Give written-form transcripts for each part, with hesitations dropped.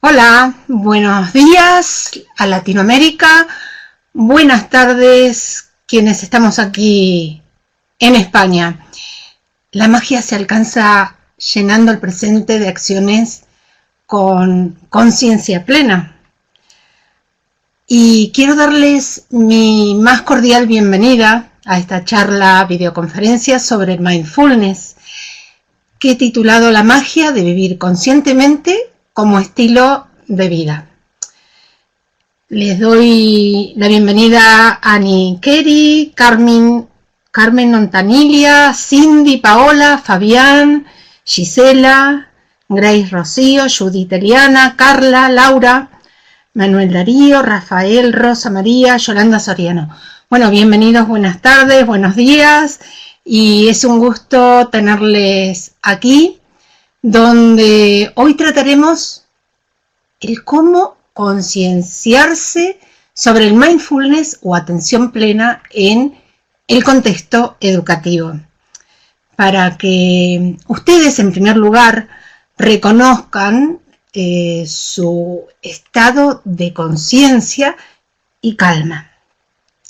Hola, buenos días a Latinoamérica, buenas tardes quienes estamos aquí en España. La magia se alcanza llenando el presente de acciones con conciencia plena. Y quiero darles mi más cordial bienvenida a esta charla videoconferencia sobre mindfulness, que he titulado La magia de vivir conscientemente como estilo de vida. Les doy la bienvenida a Ani Keri, Carmen Nontanilia, Cindy, Paola, Fabián, Gisela, Grace Rocío, Judith Eliana, Carla, Laura, Manuel Darío, Rafael, Rosa María, Yolanda Soriano. Bueno, bienvenidos, buenas tardes, buenos días, y es un gusto tenerles aquí, donde hoy trataremos el cómo concienciarse sobre el mindfulness o atención plena en el contexto educativo, para que ustedes en primer lugar reconozcan su estado de conciencia y calma,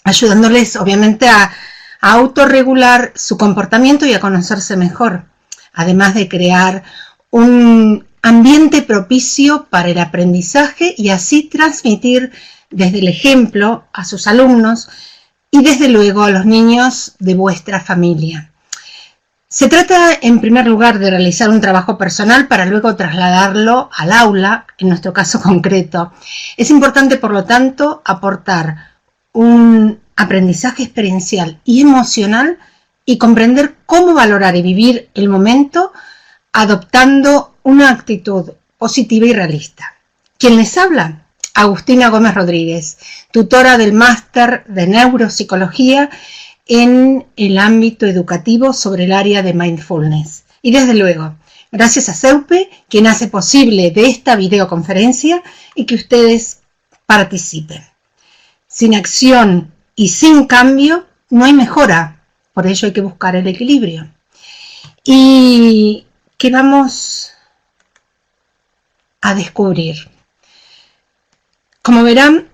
ayudándoles obviamente a autorregular su comportamiento y a conocerse mejor, además de crear un ambiente propicio para el aprendizaje y así transmitir desde el ejemplo a sus alumnos y desde luego a los niños de vuestra familia. Se trata en primer lugar de realizar un trabajo personal para luego trasladarlo al aula, en nuestro caso concreto. Es importante, por lo tanto, aportar un aprendizaje experiencial y emocional y comprender cómo valorar y vivir el momento adoptando una actitud positiva y realista. ¿Quién les habla? Agustina Gómez Rodríguez, tutora del máster de neuropsicología en el ámbito educativo sobre el área de mindfulness. Y desde luego, gracias a Seupe, quien hace posible de esta videoconferencia y que ustedes participen. Sin acción y sin cambio no hay mejora, por ello hay que buscar el equilibrio. Y que vamos a descubrir. Como verán,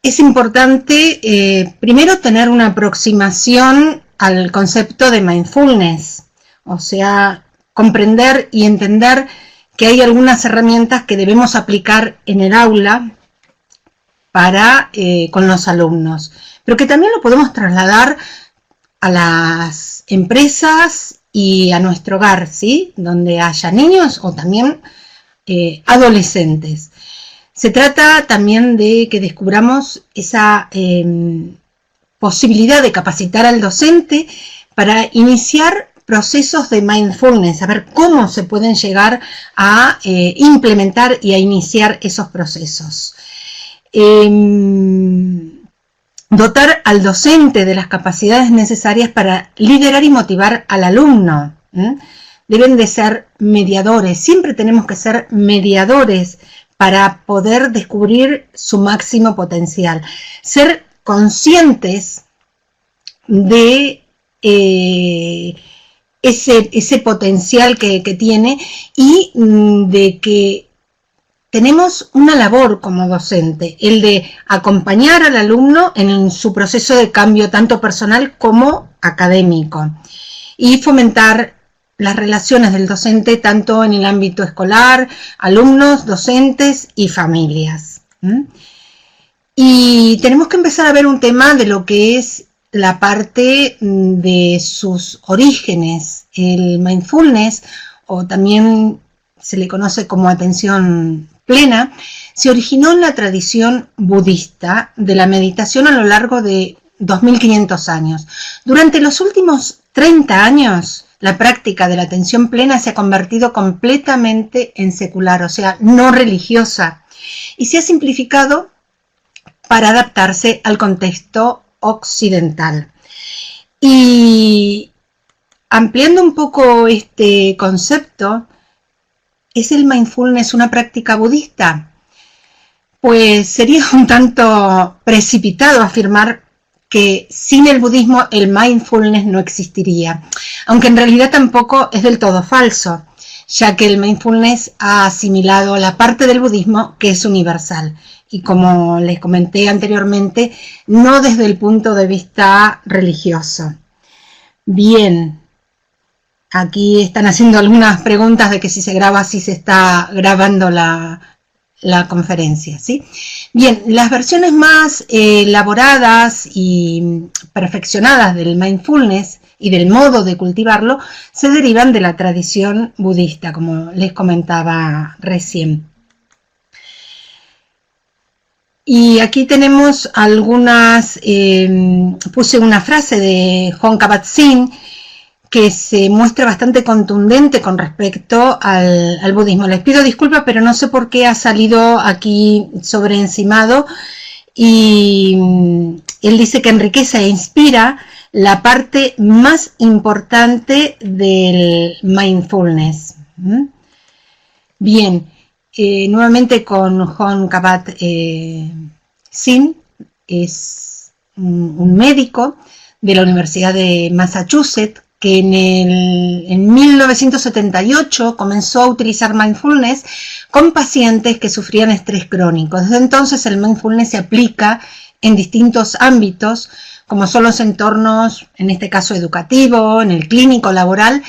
es importante primero tener una aproximación al concepto de mindfulness, o sea, comprender y entender que hay algunas herramientas que debemos aplicar en el aula con los alumnos, pero que también lo podemos trasladar a las empresas y a nuestro hogar, ¿sí? Donde haya niños o también adolescentes. Se trata también de que descubramos esa posibilidad de capacitar al docente para iniciar procesos de mindfulness, a ver cómo se pueden llegar a implementar y a iniciar esos procesos. Dotar al docente de las capacidades necesarias para liderar y motivar al alumno. Deben de ser mediadores, siempre tenemos que ser mediadores para poder descubrir su máximo potencial. Ser conscientes de ese potencial que tiene y de que tenemos una labor como docente, el de acompañar al alumno en su proceso de cambio tanto personal como académico y fomentar las relaciones del docente tanto en el ámbito escolar, alumnos, docentes y familias. Y tenemos que empezar a ver un tema de lo que es la parte de sus orígenes. El mindfulness, o también se le conoce como atención plena, se originó en la tradición budista de la meditación a lo largo de 2500 años. Durante los últimos 30 años, la práctica de la atención plena se ha convertido completamente en secular, o sea, no religiosa, y se ha simplificado para adaptarse al contexto occidental. Y ampliando un poco este concepto, ¿es el mindfulness una práctica budista? Pues sería un tanto precipitado afirmar que sin el budismo el mindfulness no existiría, aunque en realidad tampoco es del todo falso, ya que el mindfulness ha asimilado la parte del budismo que es universal. Y como les comenté anteriormente, no desde el punto de vista religioso. Bien, aquí están haciendo algunas preguntas de que si se graba, si se está grabando la conferencia, ¿sí? Bien, las versiones más elaboradas y perfeccionadas del mindfulness y del modo de cultivarlo se derivan de la tradición budista, como les comentaba recién. Y aquí tenemos algunas, puse una frase de Jon Kabat-Zinn que se muestra bastante contundente con respecto al budismo. Les pido disculpas, pero no sé por qué ha salido aquí sobreencimado. Y él dice que enriquece e inspira la parte más importante del mindfulness. Bien. Nuevamente con Jon Kabat-Zinn, es un médico de la Universidad de Massachusetts que en 1978 comenzó a utilizar mindfulness con pacientes que sufrían estrés crónico. Desde entonces el mindfulness se aplica en distintos ámbitos, como son los entornos, en este caso educativo, en el clínico, laboral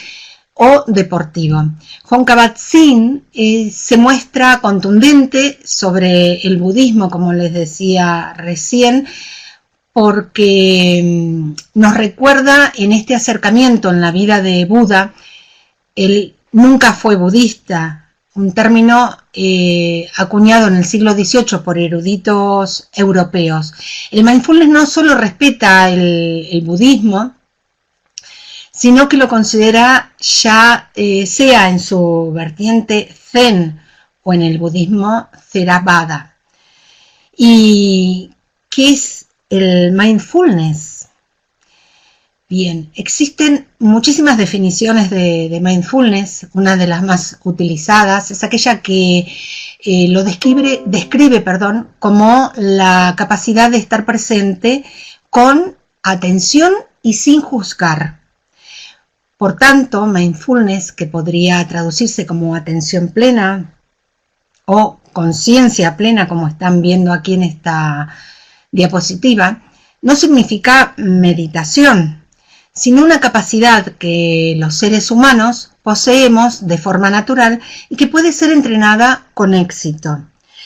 o deportivo. Jon Kabat-Zinn se muestra contundente sobre el budismo, como les decía recién, porque nos recuerda en este acercamiento en la vida de Buda. Él nunca fue budista, un término acuñado en el siglo XVIII por eruditos europeos. El mindfulness no solo respeta el budismo, sino que lo considera ya sea en su vertiente Zen o en el budismo Theravada. ¿Y qué es el mindfulness? Bien, existen muchísimas definiciones de mindfulness. Una de las más utilizadas es aquella que lo describe, como la capacidad de estar presente con atención y sin juzgar. Por tanto, mindfulness, que podría traducirse como atención plena o conciencia plena, como están viendo aquí en esta diapositiva, no significa meditación, sino una capacidad que los seres humanos poseemos de forma natural y que puede ser entrenada con éxito.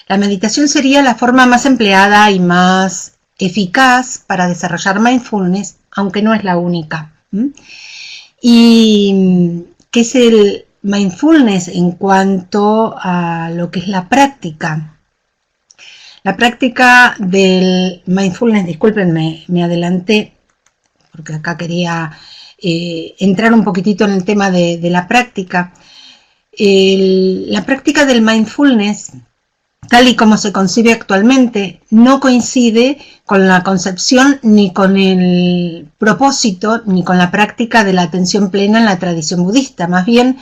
La meditación sería la forma más empleada y más eficaz para desarrollar mindfulness, aunque no es la única. ¿Y qué es el mindfulness en cuanto a lo que es la práctica? La práctica del mindfulness, discúlpenme, me adelanté, porque acá quería entrar un poquitito en el tema de la práctica. La práctica del mindfulness, tal y como se concibe actualmente, no coincide con la concepción ni con el propósito ni con la práctica de la atención plena en la tradición budista. Más bien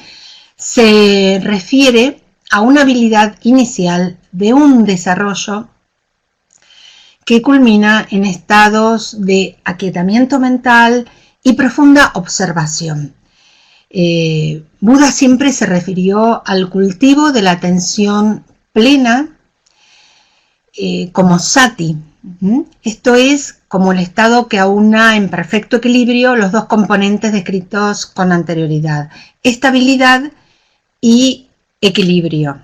se refiere a una habilidad inicial de un desarrollo que culmina en estados de aquietamiento mental y profunda observación. Buda siempre se refirió al cultivo de la atención plena como sati. Esto es como el estado que aúna en perfecto equilibrio los dos componentes descritos con anterioridad: estabilidad y equilibrio.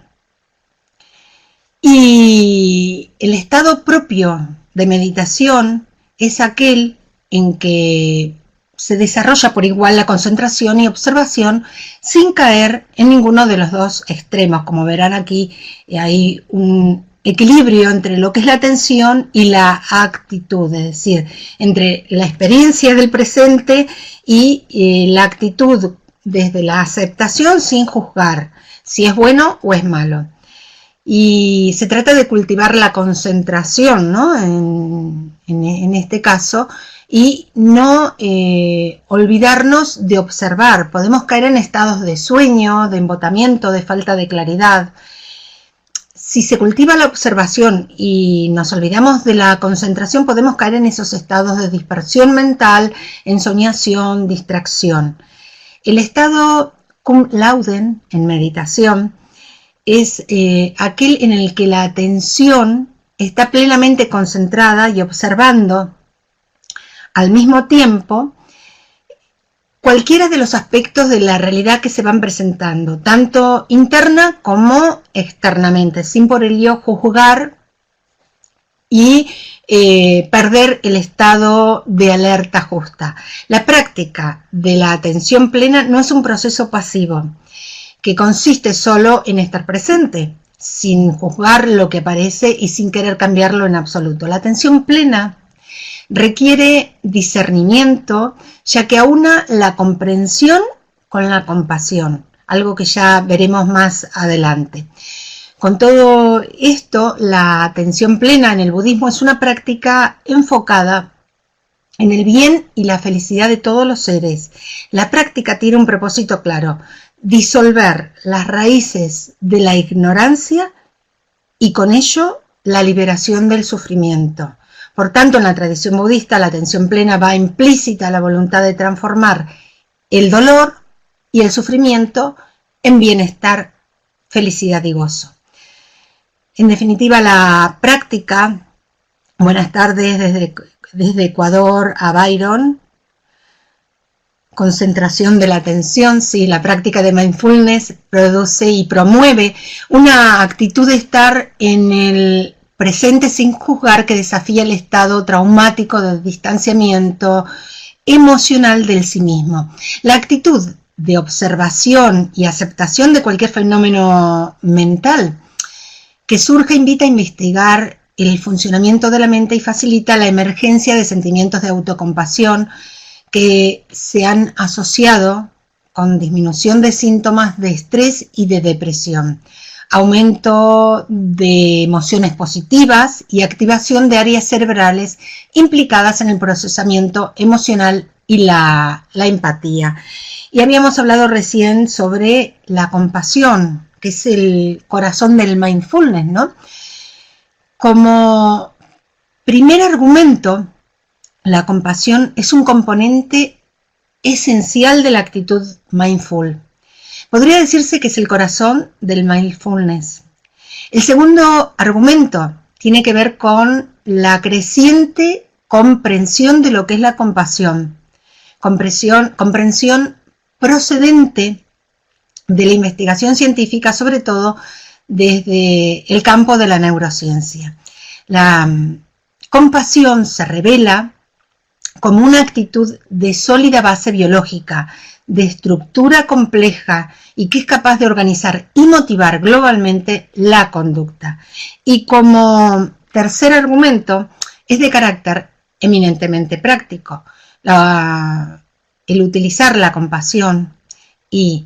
Y el estado propio de meditación es aquel en que se desarrolla por igual la concentración y observación sin caer en ninguno de los dos extremos. Como verán aquí, hay un equilibrio entre lo que es la atención y la actitud, es decir, entre la experiencia del presente y la actitud desde la aceptación sin juzgar si es bueno o es malo. Y se trata de cultivar la concentración, ¿no? En este caso, y no olvidarnos de observar. Podemos caer en estados de sueño, de embotamiento, de falta de claridad. Si se cultiva la observación y nos olvidamos de la concentración, podemos caer en esos estados de dispersión mental, ensoñación, distracción. El estado cum laude en meditación es aquel en el que la atención está plenamente concentrada y observando al mismo tiempo cualquiera de los aspectos de la realidad que se van presentando, tanto interna como externamente, sin por ello juzgar y perder el estado de alerta justa. La práctica de la atención plena no es un proceso pasivo, que consiste solo en estar presente, sin juzgar lo que aparece y sin querer cambiarlo en absoluto. La atención plena requiere discernimiento, ya que aúna la comprensión con la compasión, algo que ya veremos más adelante. Con todo esto, la atención plena en el budismo es una práctica enfocada en el bien y la felicidad de todos los seres. La práctica tiene un propósito claro: disolver las raíces de la ignorancia y con ello la liberación del sufrimiento. Por tanto, en la tradición budista, la atención plena va implícita a la voluntad de transformar el dolor y el sufrimiento en bienestar, felicidad y gozo. En definitiva, la práctica, buenas tardes desde Ecuador a Byron, concentración de la atención, sí, la práctica de mindfulness produce y promueve una actitud de estar en el presente sin juzgar, que desafía el estado traumático de distanciamiento emocional del sí mismo. La actitud de observación y aceptación de cualquier fenómeno mental que surja invita a investigar el funcionamiento de la mente y facilita la emergencia de sentimientos de autocompasión que se han asociado con disminución de síntomas de estrés y de depresión, aumento de emociones positivas y activación de áreas cerebrales implicadas en el procesamiento emocional y la empatía. Y habíamos hablado recién sobre la compasión, que es el corazón del mindfulness, ¿no? Como primer argumento, la compasión es un componente esencial de la actitud mindful. Podría decirse que es el corazón del mindfulness. El segundo argumento tiene que ver con la creciente comprensión de lo que es la compasión. Comprensión procedente de la investigación científica, sobre todo desde el campo de la neurociencia. La compasión se revela como una actitud de sólida base biológica, de estructura compleja y que es capaz de organizar y motivar globalmente la conducta. Y como tercer argumento, es de carácter eminentemente práctico. El utilizar la compasión y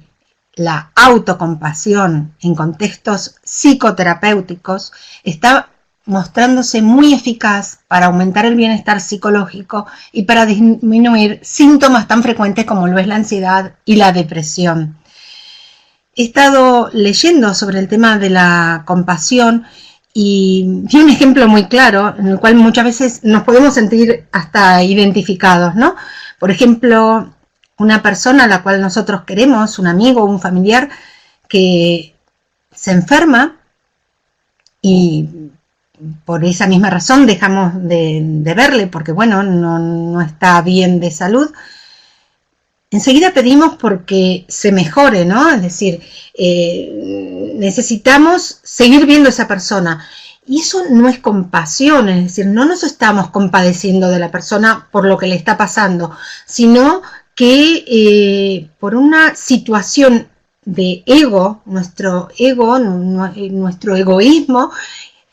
la autocompasión en contextos psicoterapéuticos está mostrándose muy eficaz para aumentar el bienestar psicológico y para disminuir síntomas tan frecuentes como lo es la ansiedad y la depresión. He estado leyendo sobre el tema de la compasión y vi un ejemplo muy claro en el cual muchas veces nos podemos sentir hasta identificados, ¿no? Por ejemplo, una persona a la cual nosotros queremos, un amigo o un familiar que se enferma y por esa misma razón dejamos de verle porque, bueno, no está bien de salud. Enseguida pedimos porque se mejore, ¿no? Es decir, necesitamos seguir viendo a esa persona. Y eso no es compasión, es decir, no nos estamos compadeciendo de la persona por lo que le está pasando, sino que por una situación de ego, nuestro egoísmo,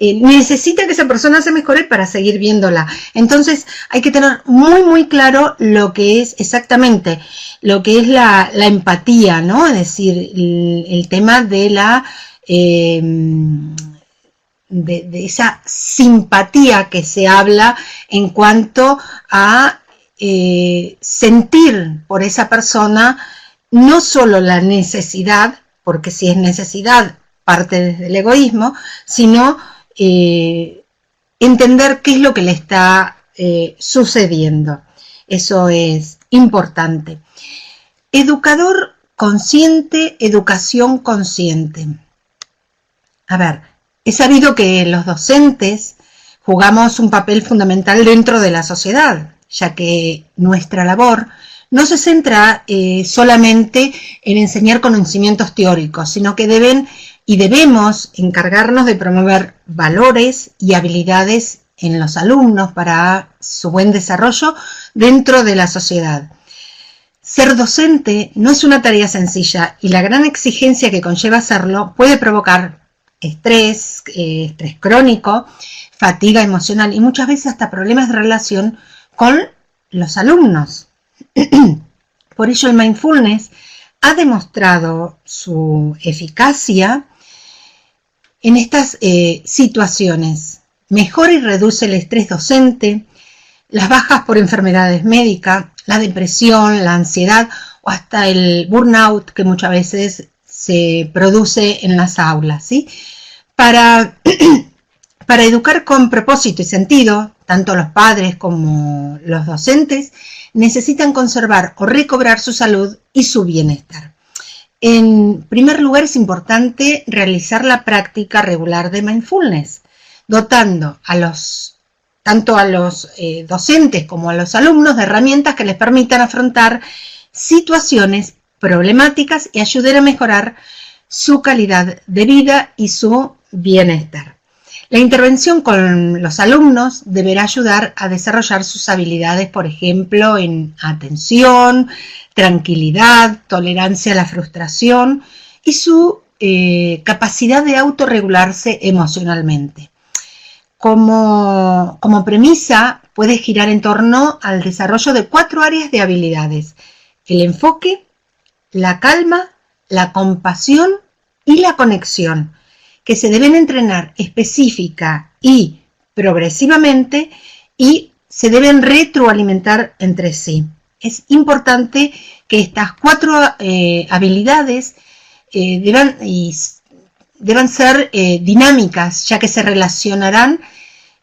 necesita que esa persona se mejore para seguir viéndola. Entonces hay que tener muy muy claro lo que es exactamente, lo que es la empatía, ¿no? Es decir, el tema de la de esa simpatía que se habla en cuanto a sentir por esa persona no solo la necesidad, porque si es necesidad parte desde el egoísmo, sino entender qué es lo que le está sucediendo. Eso es importante. Educador consciente, educación consciente. A ver, es sabido que los docentes jugamos un papel fundamental dentro de la sociedad, ya que nuestra labor no se centra solamente en enseñar conocimientos teóricos, sino que debemos encargarnos de promover valores y habilidades en los alumnos para su buen desarrollo dentro de la sociedad. Ser docente no es una tarea sencilla y la gran exigencia que conlleva hacerlo puede provocar estrés crónico, fatiga emocional y muchas veces hasta problemas de relación con los alumnos. Por ello el mindfulness ha demostrado su eficacia en estas situaciones. Mejora y reduce el estrés docente, las bajas por enfermedades médicas, la depresión, la ansiedad o hasta el burnout que muchas veces se produce en las aulas, ¿sí? Para educar con propósito y sentido, tanto los padres como los docentes necesitan conservar o recobrar su salud y su bienestar. En primer lugar, es importante realizar la práctica regular de mindfulness, dotando tanto a los docentes como a los alumnos de herramientas que les permitan afrontar situaciones problemáticas y ayudar a mejorar su calidad de vida y su bienestar. La intervención con los alumnos deberá ayudar a desarrollar sus habilidades, por ejemplo, en atención, tranquilidad, tolerancia a la frustración y su capacidad de autorregularse emocionalmente. Como premisa, puede girar en torno al desarrollo de 4 áreas de habilidades: el enfoque, la calma, la compasión y la conexión, que se deben entrenar específica y progresivamente y se deben retroalimentar entre sí. Es importante que estas 4 habilidades deban ser dinámicas, ya que se relacionarán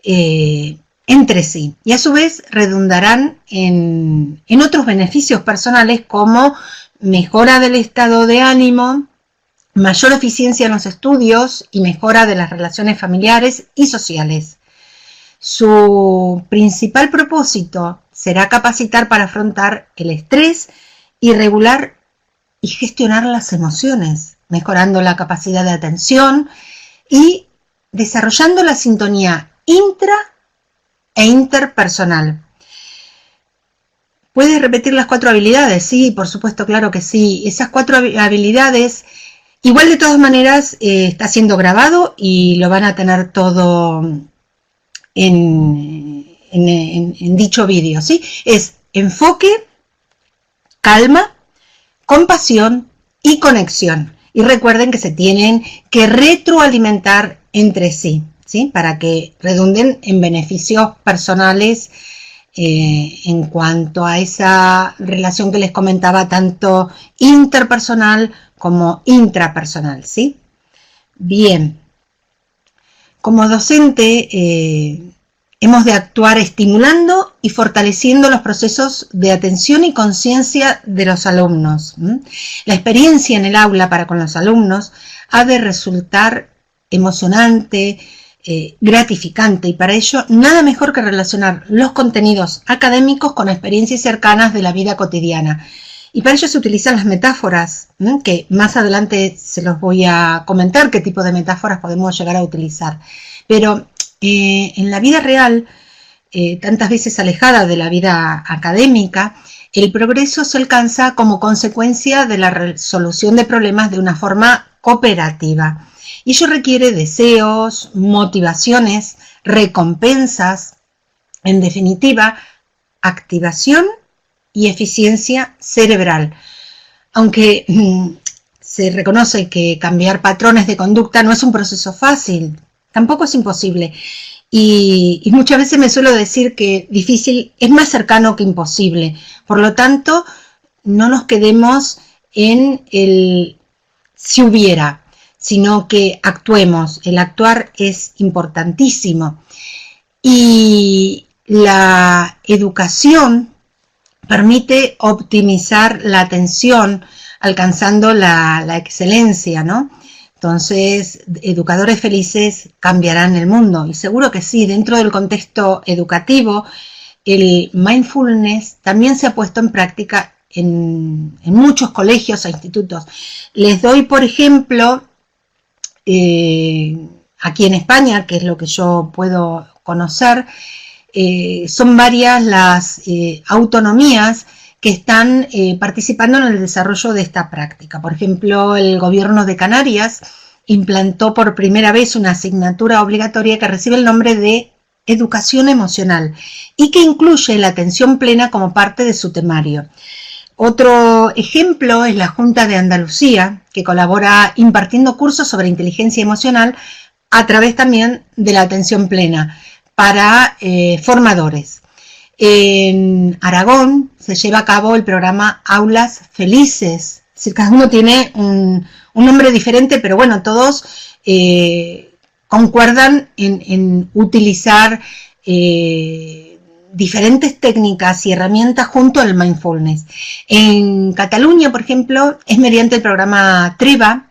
entre sí y a su vez redundarán en otros beneficios personales como mejora del estado de ánimo, mayor eficiencia en los estudios y mejora de las relaciones familiares y sociales. Su principal propósito será capacitar para afrontar el estrés y regular y gestionar las emociones, mejorando la capacidad de atención y desarrollando la sintonía intra e interpersonal. ¿Puedes repetir las 4 habilidades? Sí, por supuesto, claro que sí. Esas 4 habilidades, igual de todas maneras, está siendo grabado y lo van a tener todo en dicho vídeo, ¿sí? Es enfoque, calma, compasión y conexión. Y recuerden que se tienen que retroalimentar entre sí, ¿sí? Para que redunden en beneficios personales en cuanto a esa relación que les comentaba, tanto interpersonal como intrapersonal, ¿sí? Bien, como docente hemos de actuar estimulando y fortaleciendo los procesos de atención y conciencia de los alumnos. La experiencia en el aula para con los alumnos ha de resultar emocionante, gratificante, y para ello nada mejor que relacionar los contenidos académicos con experiencias cercanas de la vida cotidiana. Y para ello se utilizan las metáforas, que más adelante se los voy a comentar qué tipo de metáforas podemos llegar a utilizar. Pero en la vida real, tantas veces alejada de la vida académica, el progreso se alcanza como consecuencia de la resolución de problemas de una forma cooperativa. Y ello requiere deseos, motivaciones, recompensas, en definitiva, activación y eficiencia cerebral. Aunque se reconoce que cambiar patrones de conducta no es un proceso fácil, tampoco es imposible. Y muchas veces me suelo decir que difícil es más cercano que imposible. Por lo tanto, no nos quedemos en el si hubiera, sino que actuemos. El actuar es importantísimo. Y la educación permite de optimizar la atención, alcanzando la excelencia, ¿no? Entonces, educadores felices cambiarán el mundo. Y seguro que sí, dentro del contexto educativo, el mindfulness también se ha puesto en práctica en muchos colegios e institutos. Les doy, por ejemplo, aquí en España, que es lo que yo puedo conocer, son varias las autonomías que están participando en el desarrollo de esta práctica. Por ejemplo, el gobierno de Canarias implantó por primera vez una asignatura obligatoria que recibe el nombre de educación emocional y que incluye la atención plena como parte de su temario. Otro ejemplo es la Junta de Andalucía, que colabora impartiendo cursos sobre inteligencia emocional a través también de la atención plena para formadores. En Aragón se lleva a cabo el programa Aulas Felices. Es decir, cada uno tiene un nombre diferente, pero bueno, todos concuerdan en utilizar diferentes técnicas y herramientas junto al mindfulness. En Cataluña, por ejemplo, es mediante el programa Triba,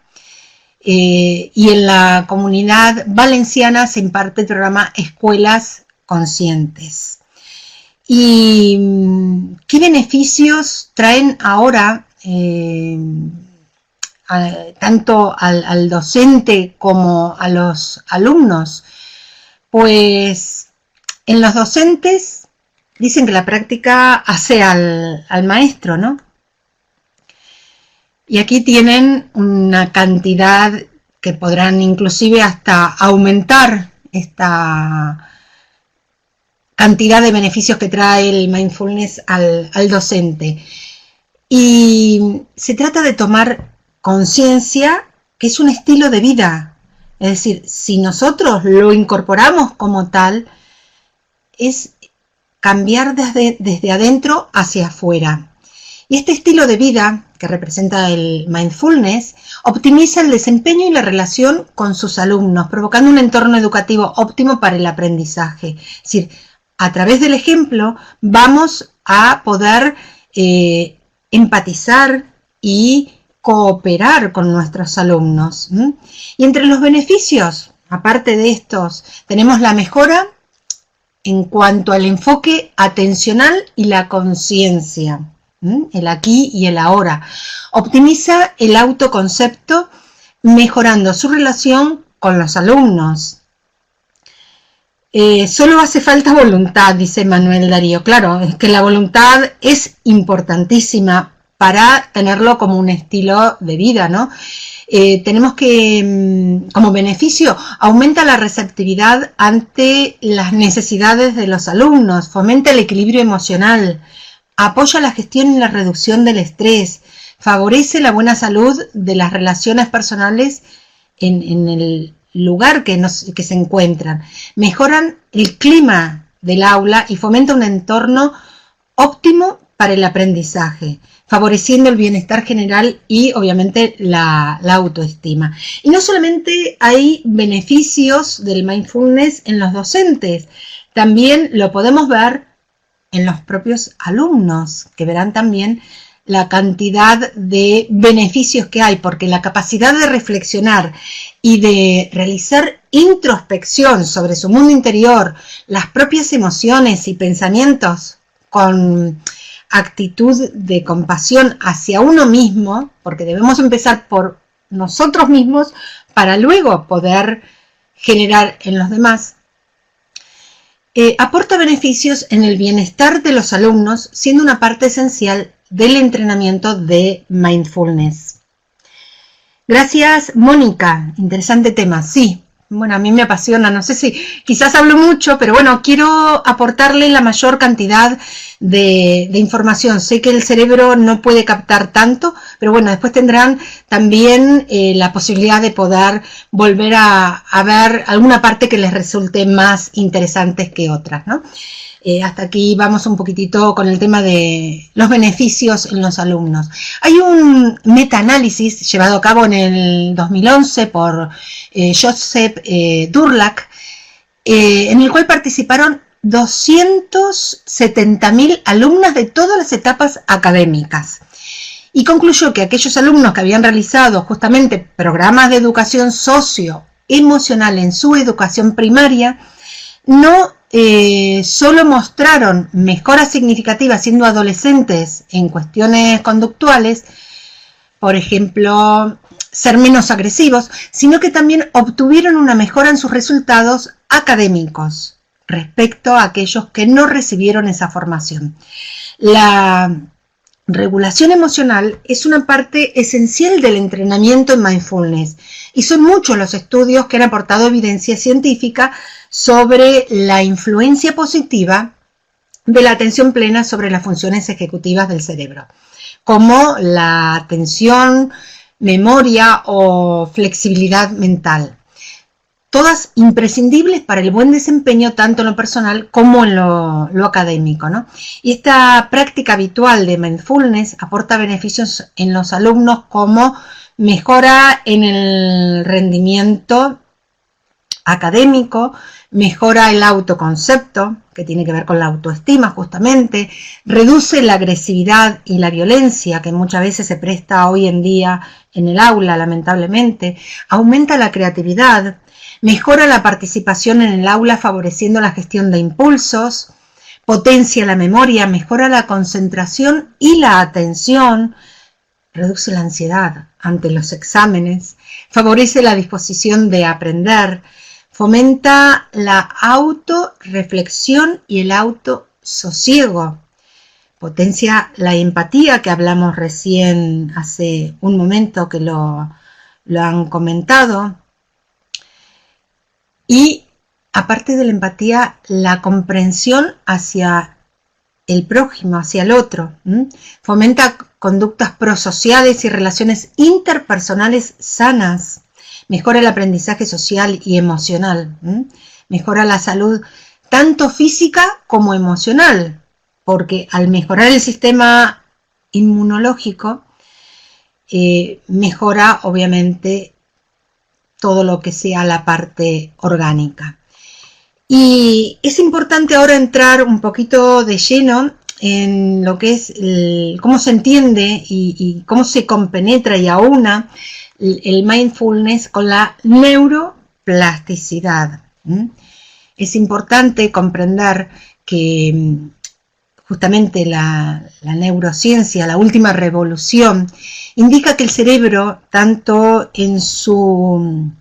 y en la Comunidad Valenciana se imparte el programa Escuelas Conscientes. ¿Y qué beneficios traen ahora tanto al docente como a los alumnos? Pues en los docentes dicen que la práctica hace al maestro, ¿no? Y aquí tienen una cantidad que podrán inclusive hasta aumentar esta cantidad de beneficios que trae el mindfulness al docente. Y se trata de tomar conciencia que es un estilo de vida. Es decir, si nosotros lo incorporamos como tal, es cambiar desde adentro hacia afuera. Y este estilo de vida que representa el mindfulness optimiza el desempeño y la relación con sus alumnos, provocando un entorno educativo óptimo para el aprendizaje. Es decir, a través del ejemplo vamos a poder empatizar y cooperar con nuestros alumnos. Y entre los beneficios, aparte de estos, tenemos la mejora en cuanto al enfoque atencional y la conciencia, el aquí y el ahora. Optimiza el autoconcepto, mejorando su relación con los alumnos. Solo hace falta voluntad, dice Manuel Darío. Claro, es que la voluntad es importantísima para tenerlo como un estilo de vida, ¿no? Tenemos que, como beneficio, aumenta la receptividad ante las necesidades de los alumnos, fomenta el equilibrio emocional, apoya la gestión y la reducción del estrés, favorece la buena salud de las relaciones personales en el lugar que se encuentran, mejoran el clima del aula y fomenta un entorno óptimo para el aprendizaje, favoreciendo el bienestar general y obviamente la autoestima. Y no solamente hay beneficios del mindfulness en los docentes, también lo podemos ver en los propios alumnos, que verán también la cantidad de beneficios que hay, porque la capacidad de reflexionar y de realizar introspección sobre su mundo interior, las propias emociones y pensamientos con actitud de compasión hacia uno mismo, porque debemos empezar por nosotros mismos para luego poder generar en los demás, aporta beneficios en el bienestar de los alumnos, siendo una parte esencial del entrenamiento de mindfulness. Gracias, Mónica. Interesante tema. Sí, bueno, a mí me apasiona. No sé si quizás hablo mucho, pero bueno, quiero aportarle la mayor cantidad de información. Sé que el cerebro no puede captar tanto, pero bueno, después tendrán también la posibilidad de poder volver a ver alguna parte que les resulte más interesantes que otras, ¿no? Hasta aquí vamos un poquitito con el tema de los beneficios en los alumnos. Hay un metaanálisis llevado a cabo en el 2011 por Joseph Durlach, en el cual participaron 270.000 alumnas de todas las etapas académicas. Y concluyó que aquellos alumnos que habían realizado justamente programas de educación socioemocional en su educación primaria, no solo mostraron mejoras significativas siendo adolescentes en cuestiones conductuales, por ejemplo, ser menos agresivos, sino que también obtuvieron una mejora en sus resultados académicos respecto a aquellos que no recibieron esa formación. La regulación emocional es una parte esencial del entrenamiento en mindfulness y son muchos los estudios que han aportado evidencia científica sobre la influencia positiva de la atención plena sobre las funciones ejecutivas del cerebro, como la atención, memoria o flexibilidad mental. Todas imprescindibles para el buen desempeño tanto en lo personal como en lo académico, ¿no? Y esta práctica habitual de mindfulness aporta beneficios en los alumnos como mejora en el rendimiento académico, mejora el autoconcepto, que tiene que ver con la autoestima justamente, reduce la agresividad y la violencia que muchas veces se presta hoy en día en el aula, lamentablemente, aumenta la creatividad, mejora la participación en el aula favoreciendo la gestión de impulsos, potencia la memoria, mejora la concentración y la atención, reduce la ansiedad ante los exámenes, favorece la disposición de aprender, fomenta la autorreflexión y el autososiego, potencia la empatía que hablamos recién hace un momento que lo han comentado, y aparte de la empatía, la comprensión hacia el prójimo, hacia el otro. Fomenta conductas prosociales y relaciones interpersonales sanas. Mejora el aprendizaje social y emocional. Mejora la salud tanto física como emocional, porque al mejorar el sistema inmunológico, mejora obviamente todo lo que sea la parte orgánica. Y es importante ahora entrar un poquito de lleno en lo que es cómo se entiende y cómo se compenetra y aúna el mindfulness con la neuroplasticidad. Es importante comprender que justamente la neurociencia, la última revolución, indica que el cerebro, tanto en su...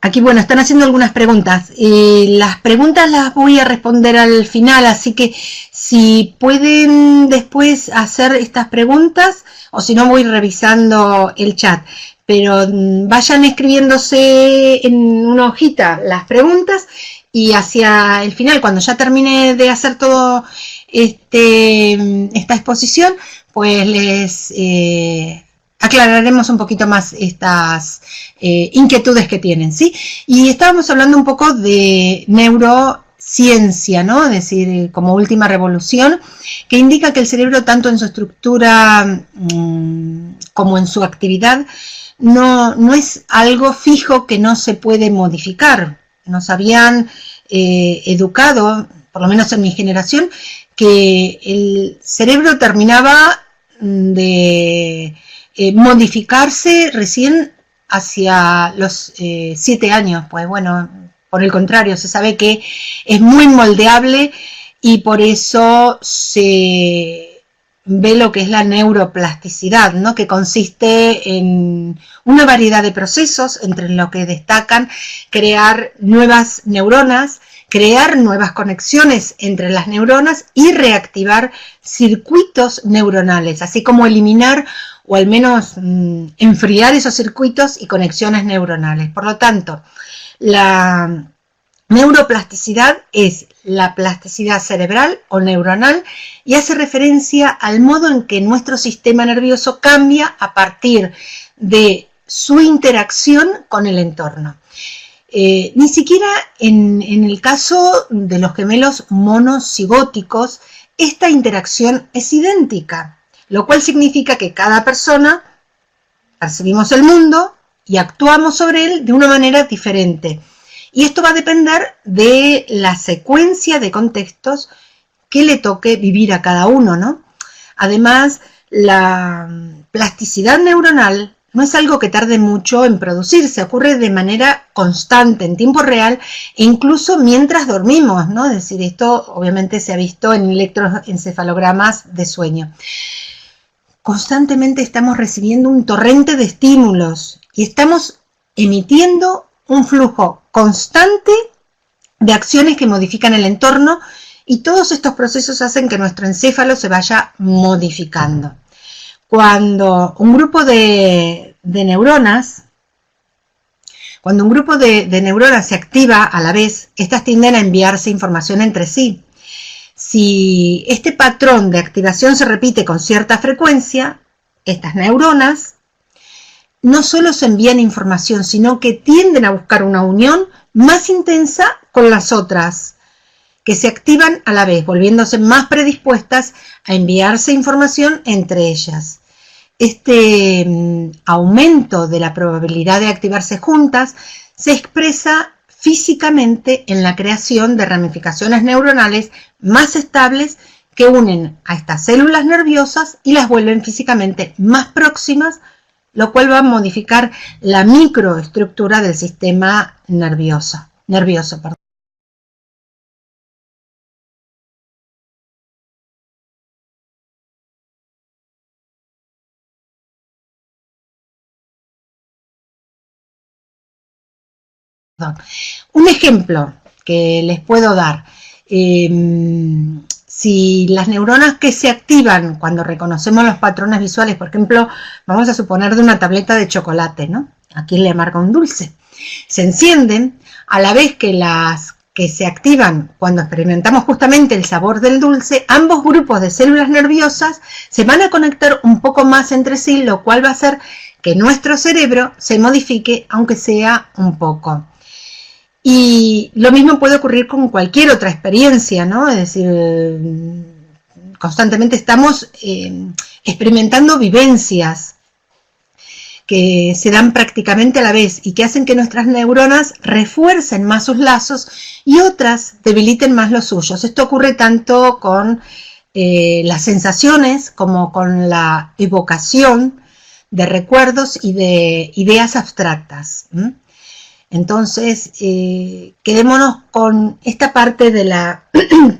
Aquí, bueno, están haciendo algunas preguntas. Las preguntas las voy a responder al final, así que si pueden después hacer estas preguntas, o si no voy revisando el chat. Pero vayan escribiéndose en una hojita las preguntas y hacia el final, cuando ya termine de hacer todo esta exposición, pues les aclararemos un poquito más estas inquietudes que tienen, ¿sí? Y estábamos hablando un poco de neurociencia, ¿no? Es decir, como última revolución, que indica que el cerebro, tanto en su estructura como en su actividad, no es algo fijo que no se puede modificar. Nos habían educado, por lo menos en mi generación, que el cerebro terminaba de modificarse recién hacia los 7 años. Pues bueno, por el contrario, se sabe que es muy moldeable y por eso se ve lo que es la neuroplasticidad, ¿no? Que consiste en una variedad de procesos entre lo que destacan crear nuevas neuronas, crear nuevas conexiones entre las neuronas y reactivar circuitos neuronales, así como eliminar o al menos enfriar esos circuitos y conexiones neuronales. Por lo tanto, la neuroplasticidad es la plasticidad cerebral o neuronal y hace referencia al modo en que nuestro sistema nervioso cambia a partir de su interacción con el entorno. Ni siquiera en el caso de los gemelos monocigóticos, esta interacción es idéntica, lo cual significa que cada persona percibimos el mundo y actuamos sobre él de una manera diferente. Y esto va a depender de la secuencia de contextos que le toque vivir a cada uno, ¿no? Además, la plasticidad neuronal no es algo que tarde mucho en producirse, ocurre de manera constante, en tiempo real, e incluso mientras dormimos, ¿no? Es decir, esto obviamente se ha visto en electroencefalogramas de sueño. Constantemente estamos recibiendo un torrente de estímulos y estamos emitiendo un flujo constante de acciones que modifican el entorno, y todos estos procesos hacen que nuestro encéfalo se vaya modificando. Cuando un grupo de neuronas se activa a la vez, estas tienden a enviarse información entre sí. Si este patrón de activación se repite con cierta frecuencia, estas neuronas no solo se envían información, sino que tienden a buscar una unión más intensa con las otras, que se activan a la vez, volviéndose más predispuestas a enviarse información entre ellas. Este aumento de la probabilidad de activarse juntas se expresa físicamente en la creación de ramificaciones neuronales más estables que unen a estas células nerviosas y las vuelven físicamente más próximas, lo cual va a modificar la microestructura del sistema nervioso. Un ejemplo que les puedo dar, si las neuronas que se activan cuando reconocemos los patrones visuales, por ejemplo, vamos a suponer de una tableta de chocolate, ¿no? Aquí le marca un dulce, se encienden a la vez que las que se activan cuando experimentamos justamente el sabor del dulce, ambos grupos de células nerviosas se van a conectar un poco más entre sí, lo cual va a hacer que nuestro cerebro se modifique, aunque sea un poco. Y lo mismo puede ocurrir con cualquier otra experiencia, ¿no? Es decir, constantemente estamos experimentando vivencias que se dan prácticamente a la vez y que hacen que nuestras neuronas refuercen más sus lazos y otras debiliten más los suyos. Esto ocurre tanto con las sensaciones como con la evocación de recuerdos y de ideas abstractas. Entonces, quedémonos con esta parte de la...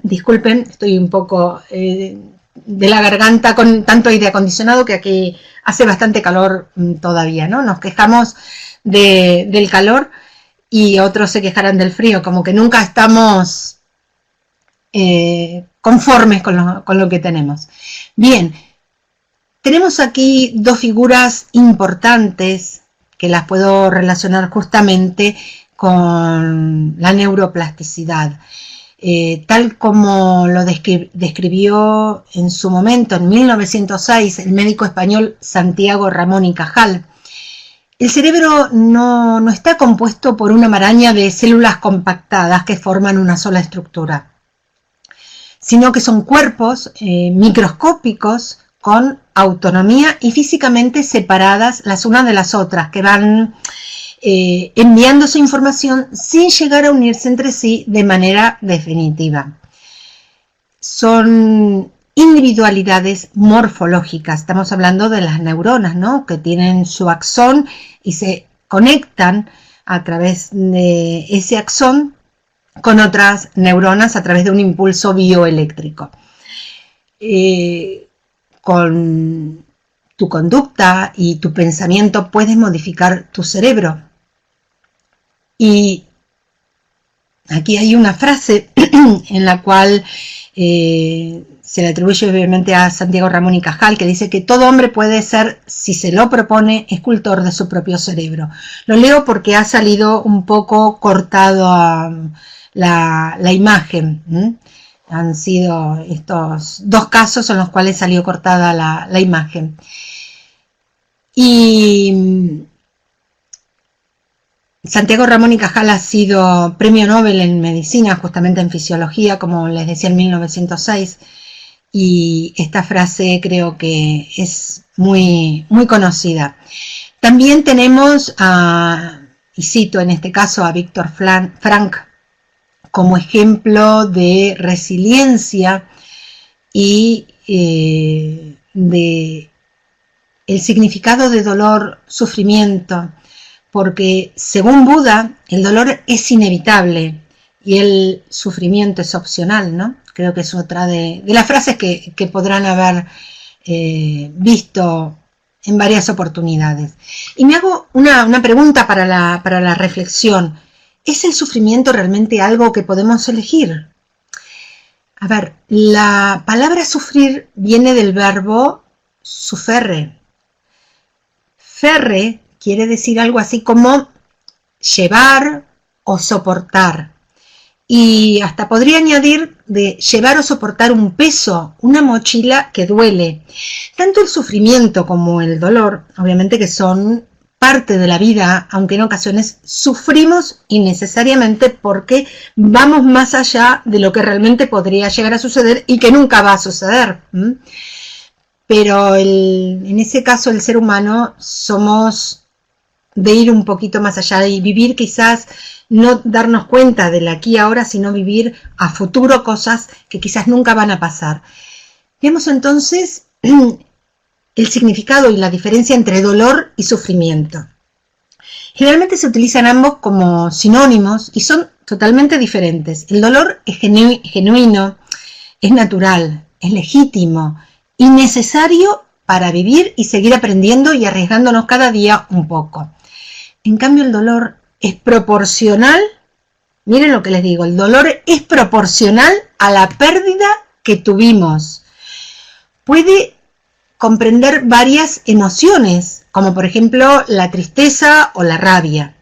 Disculpen, estoy un poco de la garganta con tanto aire acondicionado que aquí hace bastante calor todavía, ¿no? Nos quejamos del calor y otros se quejarán del frío, como que nunca estamos conformes con lo que tenemos. Bien, tenemos aquí dos figuras importantes que las puedo relacionar justamente con la neuroplasticidad. Tal como lo describió en su momento, en 1906, el médico español Santiago Ramón y Cajal. El cerebro no está compuesto por una maraña de células compactadas que forman una sola estructura, sino que son cuerpos microscópicos con autonomía y físicamente separadas las unas de las otras, que van enviándose información sin llegar a unirse entre sí de manera definitiva. Son individualidades morfológicas, estamos hablando de las neuronas, ¿no? Que tienen su axón y se conectan a través de ese axón con otras neuronas a través de un impulso bioeléctrico. Con tu conducta y tu pensamiento puedes modificar tu cerebro. Y aquí hay una frase en la cual se le atribuye obviamente a Santiago Ramón y Cajal, que dice que todo hombre puede ser, si se lo propone, escultor de su propio cerebro. Lo leo porque ha salido un poco cortado la imagen. Han sido estos dos casos en los cuales salió cortada la imagen. Y Santiago Ramón y Cajal ha sido premio Nobel en medicina, justamente en fisiología, como les decía, en 1906. Y esta frase creo que es muy, muy conocida. También tenemos a y cito en este caso a Víctor Frank como ejemplo de resiliencia y de el significado de dolor, sufrimiento, porque según Buda, el dolor es inevitable y el sufrimiento es opcional, ¿no? Creo que es otra de las frases que podrán haber visto en varias oportunidades. Y me hago una pregunta para la reflexión. ¿Es el sufrimiento realmente algo que podemos elegir? A ver, la palabra sufrir viene del verbo suferre. Ferre quiere decir algo así como llevar o soportar. Y hasta podría añadir de llevar o soportar un peso, una mochila que duele. Tanto el sufrimiento como el dolor, obviamente que son parte de la vida, aunque en ocasiones sufrimos innecesariamente porque vamos más allá de lo que realmente podría llegar a suceder y que nunca va a suceder. Pero en ese caso el ser humano somos de ir un poquito más allá y vivir quizás, no darnos cuenta del aquí y ahora, sino vivir a futuro cosas que quizás nunca van a pasar. Veamos entonces el significado y la diferencia entre dolor y sufrimiento. Generalmente se utilizan ambos como sinónimos y son totalmente diferentes. El dolor es genuino, es natural, es legítimo y necesario para vivir y seguir aprendiendo y arriesgándonos cada día un poco. En cambio, el dolor es proporcional, miren lo que les digo, el dolor es proporcional a la pérdida que tuvimos. Puede comprender varias emociones, como por ejemplo la tristeza o la rabia.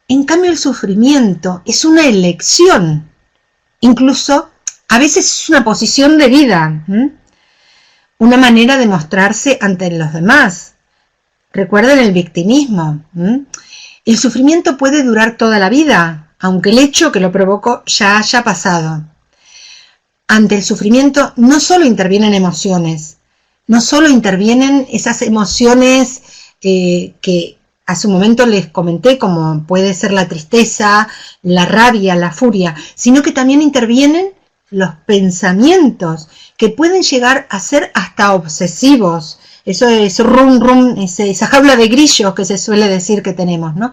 En cambio, el sufrimiento es una elección, incluso a veces es una posición de vida, una manera de mostrarse ante los demás. Recuerden el victimismo. El sufrimiento puede durar toda la vida, aunque el hecho que lo provocó ya haya pasado. Ante el sufrimiento no solo intervienen emociones, no solo intervienen esas emociones que hace un momento les comenté, como puede ser la tristeza, la rabia, la furia, sino que también intervienen los pensamientos, que pueden llegar a ser hasta obsesivos. Eso es esa jaula de grillos que se suele decir que tenemos, ¿no?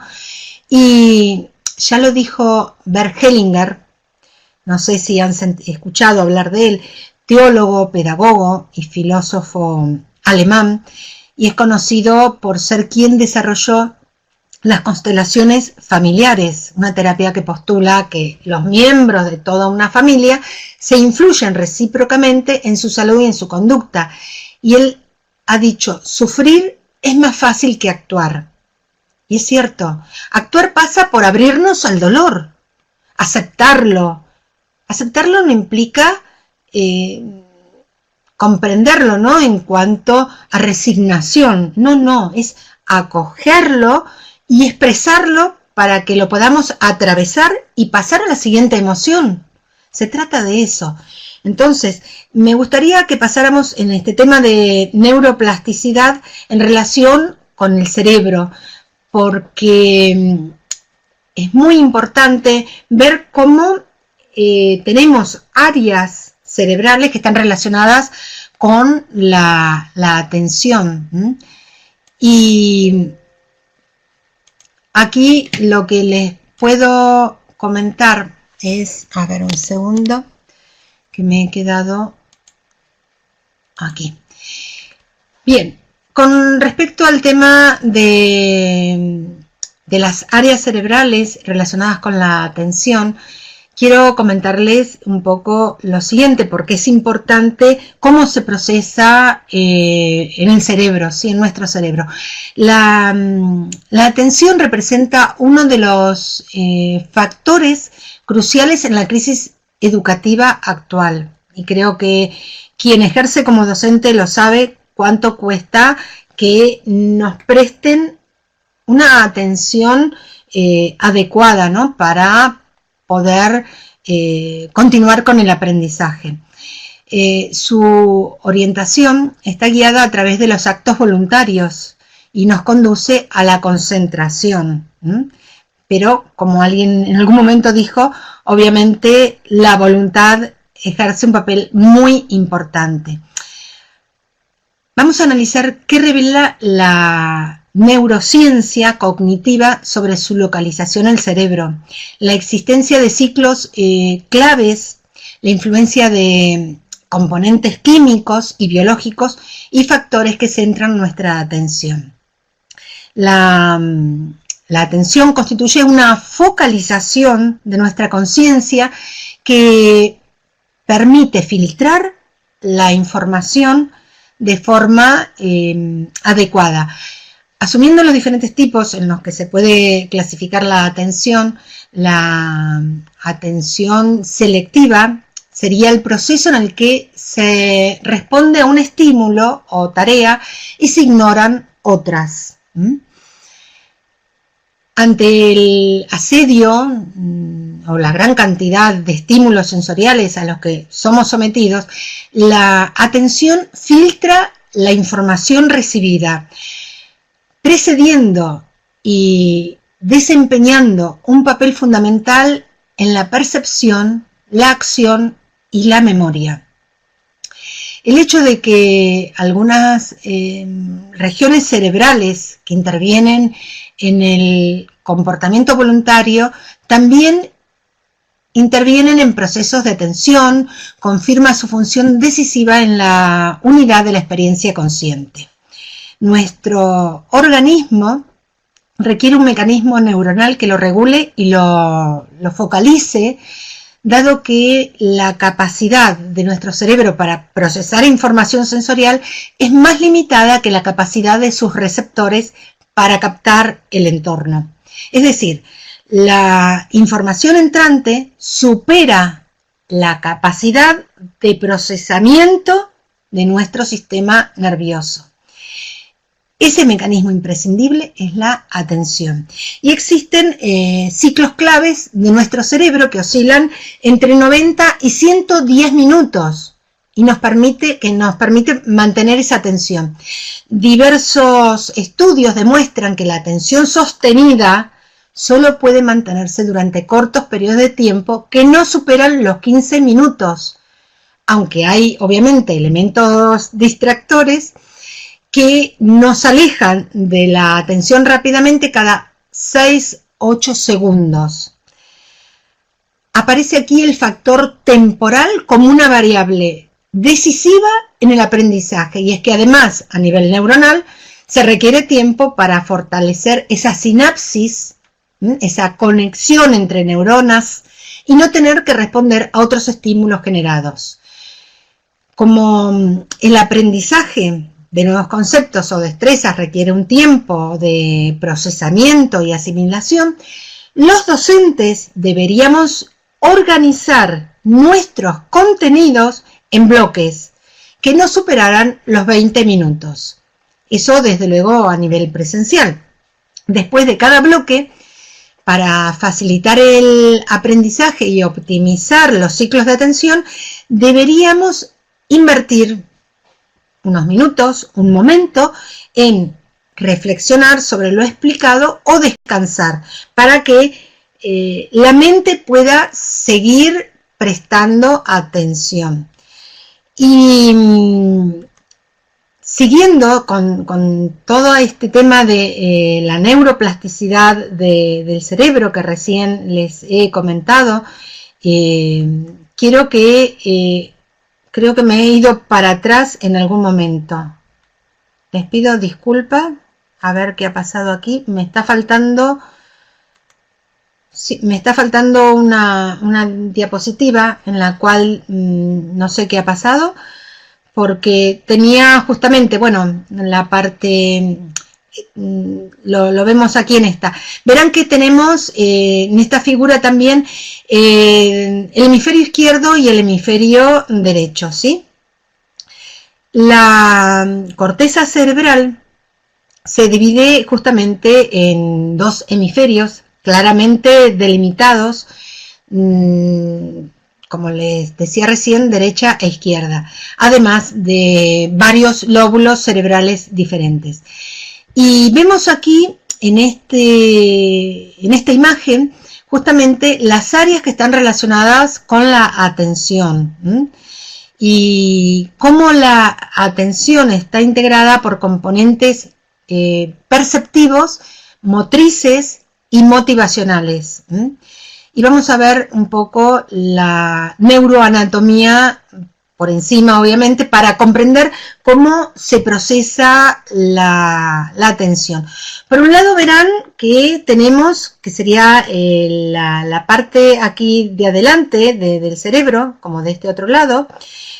Y ya lo dijo Bert Hellinger, no sé si han escuchado hablar de él, teólogo, pedagogo y filósofo alemán, y es conocido por ser quien desarrolló las constelaciones familiares, una terapia que postula que los miembros de toda una familia se influyen recíprocamente en su salud y en su conducta. Y él ha dicho, sufrir es más fácil que actuar. Y es cierto, actuar pasa por abrirnos al dolor, aceptarlo. Aceptarlo no implica comprenderlo, ¿no? En cuanto a resignación. No, es acogerlo y expresarlo para que lo podamos atravesar y pasar a la siguiente emoción. Se trata de eso. Entonces, me gustaría que pasáramos en este tema de neuroplasticidad en relación con el cerebro, porque es muy importante ver cómo tenemos áreas cerebrales que están relacionadas con la atención. Y aquí lo que les puedo comentar es, a ver un segundo, que me he quedado aquí. Bien, con respecto al tema de las áreas cerebrales relacionadas con la atención, quiero comentarles un poco lo siguiente, porque es importante cómo se procesa en el cerebro, ¿sí? En nuestro cerebro. La atención representa uno de los factores cruciales en la crisis educativa actual. Y creo que quien ejerce como docente lo sabe cuánto cuesta que nos presten una atención adecuada, ¿no? Para poder continuar con el aprendizaje. Su orientación está guiada a través de los actos voluntarios y nos conduce a la concentración. Pero, como alguien en algún momento dijo, obviamente la voluntad ejerce un papel muy importante. Vamos a analizar qué revela la neurociencia cognitiva sobre su localización en el cerebro, la existencia de ciclos claves, la influencia de componentes químicos y biológicos y factores que centran nuestra atención. La atención constituye una focalización de nuestra conciencia que permite filtrar la información de forma adecuada. Asumiendo los diferentes tipos en los que se puede clasificar la atención selectiva sería el proceso en el que se responde a un estímulo o tarea y se ignoran otras. Ante el asedio o la gran cantidad de estímulos sensoriales a los que somos sometidos, la atención filtra la información recibida, precediendo y desempeñando un papel fundamental en la percepción, la acción y la memoria. El hecho de que algunas regiones cerebrales que intervienen en el comportamiento voluntario también intervienen en procesos de atención, confirma su función decisiva en la unidad de la experiencia consciente. Nuestro organismo requiere un mecanismo neuronal que lo regule y lo focalice, dado que la capacidad de nuestro cerebro para procesar información sensorial es más limitada que la capacidad de sus receptores para captar el entorno. Es decir, la información entrante supera la capacidad de procesamiento de nuestro sistema nervioso. Ese mecanismo imprescindible es la atención. Y existen ciclos claves de nuestro cerebro que oscilan entre 90 y 110 minutos y nos permite mantener esa atención. Diversos estudios demuestran que la atención sostenida solo puede mantenerse durante cortos periodos de tiempo que no superan los 15 minutos, aunque hay obviamente elementos distractores que nos alejan de la atención rápidamente cada 6-8 segundos. Aparece aquí el factor temporal como una variable decisiva en el aprendizaje, y es que además a nivel neuronal se requiere tiempo para fortalecer esa sinapsis, esa conexión entre neuronas y no tener que responder a otros estímulos generados. Como el aprendizaje de nuevos conceptos o destrezas requiere un tiempo de procesamiento y asimilación, los docentes deberíamos organizar nuestros contenidos en bloques que no superaran los 20 minutos. Eso desde luego a nivel presencial. Después de cada bloque, para facilitar el aprendizaje y optimizar los ciclos de atención, deberíamos invertir unos minutos, un momento, en reflexionar sobre lo explicado o descansar para que la mente pueda seguir prestando atención. Y siguiendo con todo este tema de la neuroplasticidad del cerebro que recién les he comentado, creo que me he ido para atrás en algún momento. Les pido disculpas. A ver qué ha pasado aquí. Me está faltando una diapositiva en la cual no sé qué ha pasado, porque tenía justamente, bueno, la parte, lo vemos aquí en esta. Verán que tenemos en esta figura también el hemisferio izquierdo y el hemisferio derecho, ¿sí? La corteza cerebral se divide justamente en dos hemisferios claramente delimitados, como les decía recién, derecha e izquierda, además de varios lóbulos cerebrales diferentes. Y vemos aquí en esta imagen justamente las áreas que están relacionadas con la atención, y cómo la atención está integrada por componentes perceptivos, motrices y motivacionales. Y vamos a ver un poco la neuroanatomía por encima, obviamente, para comprender cómo se procesa la atención. Por un lado verán que tenemos, que sería la parte aquí de adelante del cerebro, como de este otro lado,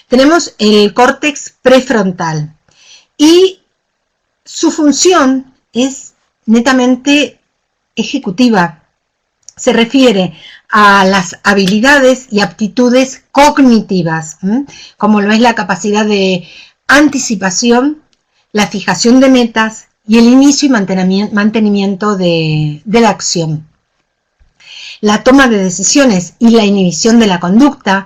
tenemos el córtex prefrontal. Y su función es netamente ejecutiva. Se refiere a las habilidades y aptitudes cognitivas, como lo es la capacidad de anticipación, la fijación de metas y el inicio y mantenimiento de la acción. La toma de decisiones y la inhibición de la conducta,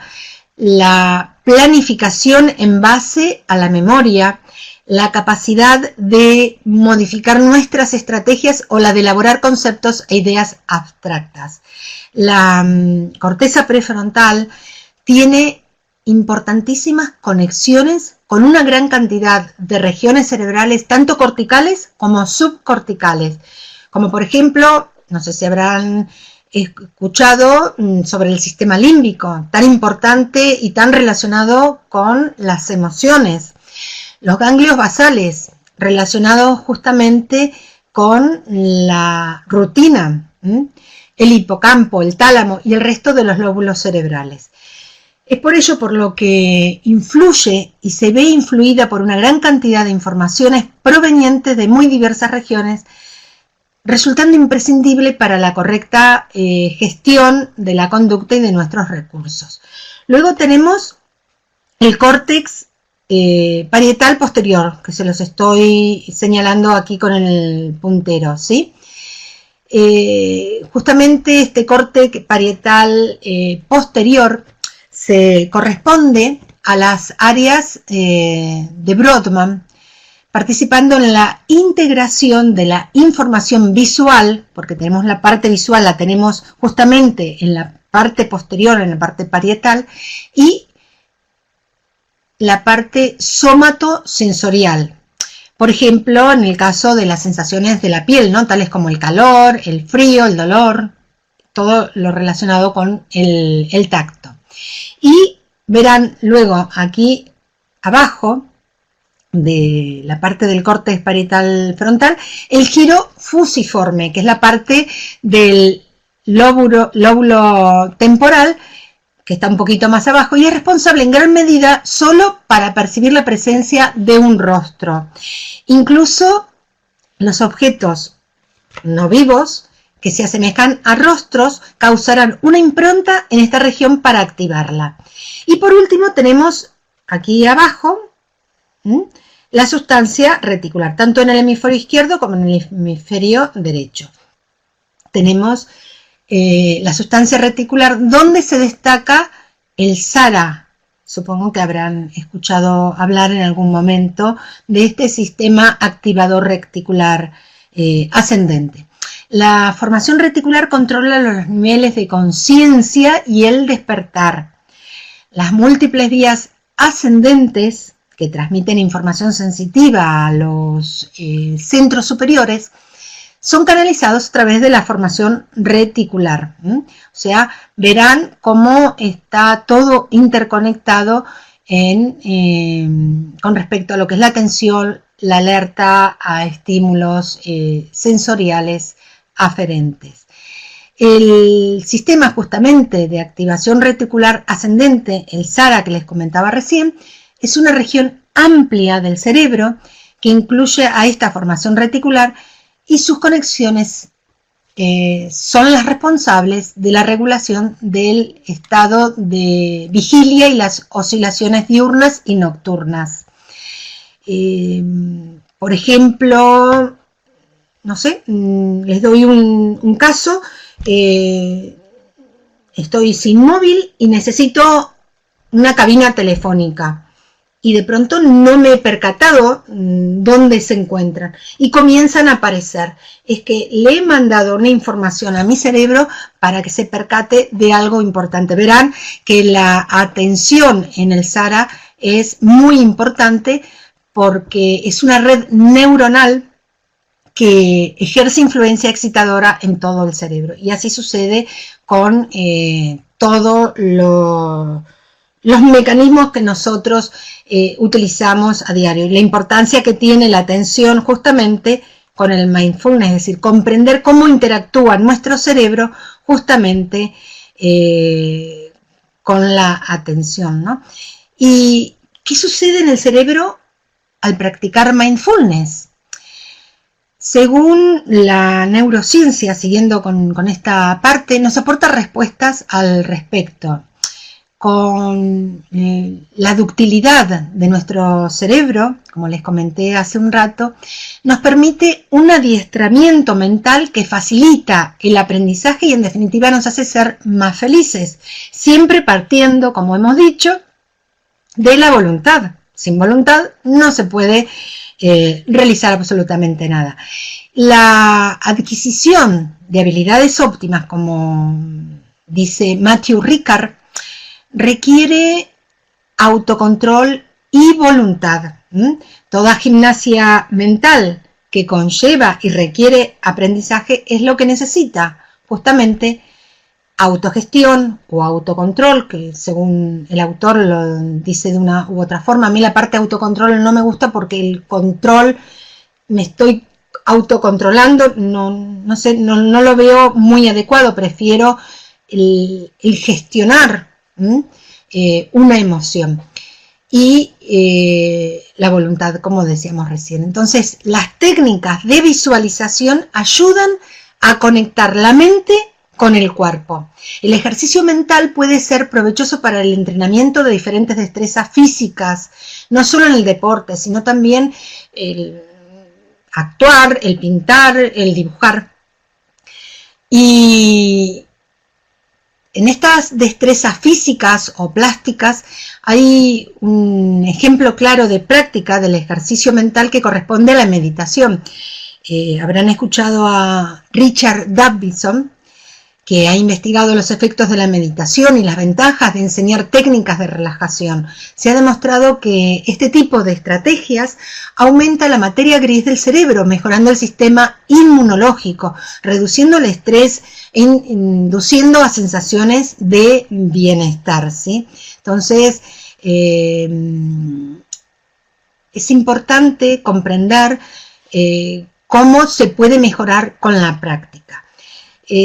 la planificación en base a la memoria, la capacidad de modificar nuestras estrategias o la de elaborar conceptos e ideas abstractas. La corteza prefrontal tiene importantísimas conexiones con una gran cantidad de regiones cerebrales, tanto corticales como subcorticales, como por ejemplo, no sé si habrán escuchado sobre el sistema límbico, tan importante y tan relacionado con las emociones. Los ganglios basales, relacionados justamente con la rutina, el hipocampo, el tálamo y el resto de los lóbulos cerebrales. Es por ello por lo que influye y se ve influida por una gran cantidad de informaciones provenientes de muy diversas regiones, resultando imprescindible para la correcta gestión de la conducta y de nuestros recursos. Luego tenemos el córtex parietal posterior, que se los estoy señalando aquí con el puntero, ¿sí? Justamente este córtex parietal posterior se corresponde a las áreas de Brodmann, participando en la integración de la información visual, porque tenemos la parte visual, la tenemos justamente en la parte posterior, en la parte parietal, y la parte somatosensorial. Por ejemplo, en el caso de las sensaciones de la piel, ¿no? Tales como el calor, el frío, el dolor, todo lo relacionado con el tacto. Y verán luego aquí abajo de la parte del córtex parietal frontal el giro fusiforme, que es la parte del lóbulo temporal, que está un poquito más abajo y es responsable en gran medida solo para percibir la presencia de un rostro. Incluso los objetos no vivos que se asemejan a rostros causarán una impronta en esta región para activarla. Y por último tenemos aquí abajo la sustancia reticular, tanto en el hemisferio izquierdo como en el hemisferio derecho. Tenemos la sustancia reticular, donde se destaca el SARA. Supongo que habrán escuchado hablar en algún momento de este sistema activador reticular ascendente. La formación reticular controla los niveles de conciencia y el despertar. Las múltiples vías ascendentes que transmiten información sensitiva a los centros superiores son canalizados a través de la formación reticular. O sea, verán cómo está todo interconectado con respecto a lo que es la atención, la alerta a estímulos sensoriales aferentes. El sistema justamente de activación reticular ascendente, el SARA que les comentaba recién, es una región amplia del cerebro que incluye a esta formación reticular y sus conexiones son las responsables de la regulación del estado de vigilia y las oscilaciones diurnas y nocturnas. Por ejemplo, no sé, les doy un caso, estoy sin móvil y necesito una cabina telefónica. y de pronto no me he percatado dónde se encuentran y comienzan a aparecer. Es que le he mandado una información a mi cerebro para que se percate de algo importante. Verán que la atención en el SARA es muy importante porque es una red neuronal que ejerce influencia excitadora en todo el cerebro. Y así sucede con todos los mecanismos que nosotros utilizamos a diario. La importancia que tiene la atención justamente con el mindfulness, es decir, comprender cómo interactúa nuestro cerebro justamente con la atención, ¿no? ¿Y qué sucede en el cerebro al practicar mindfulness? Según la neurociencia, siguiendo con esta parte, nos aporta respuestas al respecto. Con la ductilidad de nuestro cerebro, como les comenté hace un rato, nos permite un adiestramiento mental que facilita el aprendizaje y en definitiva nos hace ser más felices, siempre partiendo, como hemos dicho, de la voluntad. Sin voluntad no se puede realizar absolutamente nada. La adquisición de habilidades óptimas, como dice Matthew Ricard, requiere autocontrol y voluntad. Toda gimnasia mental que conlleva y requiere aprendizaje es lo que necesita justamente autogestión o autocontrol, que según el autor lo dice de una u otra forma. A mí la parte de autocontrol no me gusta porque el control, me estoy autocontrolando, no sé, no lo veo muy adecuado. Prefiero el gestionar una emoción y la voluntad, como decíamos recién. Entonces, las técnicas de visualización ayudan a conectar la mente con el cuerpo. El ejercicio mental puede ser provechoso para el entrenamiento de diferentes destrezas físicas, no solo en el deporte, sino también el actuar, el pintar, el dibujar. Y en estas destrezas físicas o plásticas hay un ejemplo claro de práctica del ejercicio mental que corresponde a la meditación. Habrán escuchado a Richard Davidson, que ha investigado los efectos de la meditación y las ventajas de enseñar técnicas de relajación. Se ha demostrado que este tipo de estrategias aumenta la materia gris del cerebro, mejorando el sistema inmunológico, reduciendo el estrés e induciendo a sensaciones de bienestar, ¿sí? Entonces, es importante comprender cómo se puede mejorar con la práctica.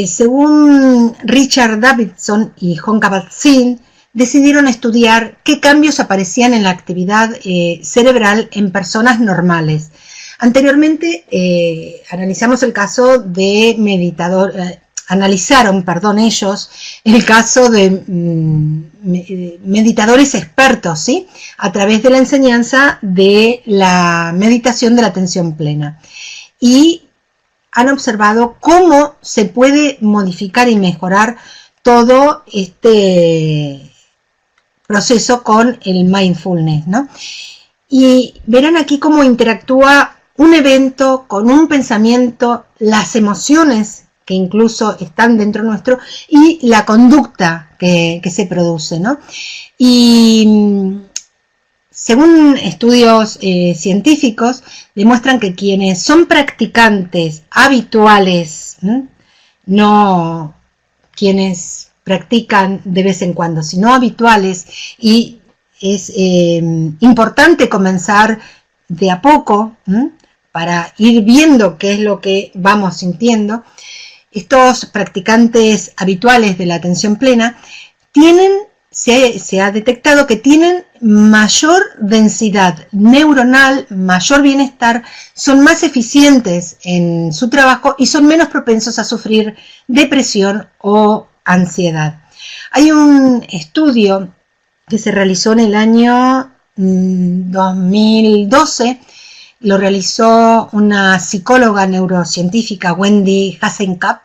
Según Richard Davidson y John Kabat-Zinn, decidieron estudiar qué cambios aparecían en la actividad cerebral en personas normales. Anteriormente analizamos el caso de ellos el caso de meditadores expertos, ¿sí? A través de la enseñanza de la meditación de la atención plena. Y han observado cómo se puede modificar y mejorar todo este proceso con el mindfulness, ¿no? Y verán aquí cómo interactúa un evento con un pensamiento, las emociones que incluso están dentro nuestro y la conducta que se produce, ¿no? Y según estudios científicos, demuestran que quienes son practicantes habituales, no quienes practican de vez en cuando, sino habituales, y es importante comenzar de a poco para ir viendo qué es lo que vamos sintiendo. Estos practicantes habituales de la atención plena se ha detectado que tienen mayor densidad neuronal, mayor bienestar, son más eficientes en su trabajo y son menos propensos a sufrir depresión o ansiedad. Hay un estudio que se realizó en el año 2012, lo realizó una psicóloga neurocientífica, Wendy Hasenkamp,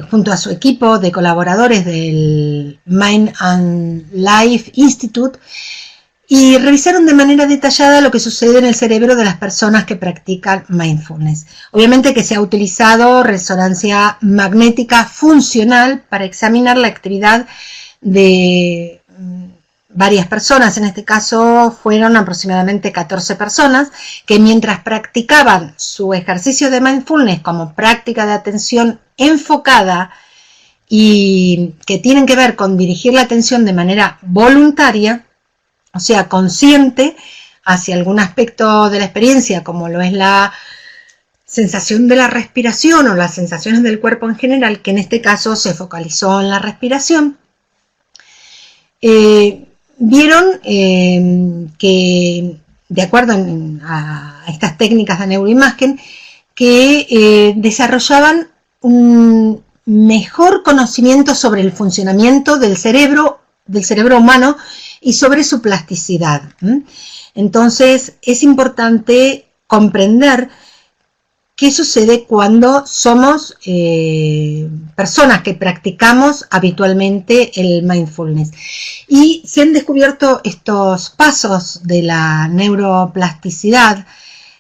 junto a su equipo de colaboradores del Mind and Life Institute, y revisaron de manera detallada lo que sucede en el cerebro de las personas que practican mindfulness. Obviamente que se ha utilizado resonancia magnética funcional para examinar la actividad de varias personas. En este caso fueron aproximadamente 14 personas que mientras practicaban su ejercicio de mindfulness como práctica de atención enfocada y que tienen que ver con dirigir la atención de manera voluntaria, o sea, consciente hacia algún aspecto de la experiencia, como lo es la sensación de la respiración o las sensaciones del cuerpo en general, que en este caso se focalizó en la respiración, vieron que, de acuerdo a estas técnicas de neuroimagen, que desarrollaban un mejor conocimiento sobre el funcionamiento del cerebro humano y sobre su plasticidad. Entonces es importante comprender qué sucede cuando somos personas que practicamos habitualmente el mindfulness. Y se han descubierto estos pasos de la neuroplasticidad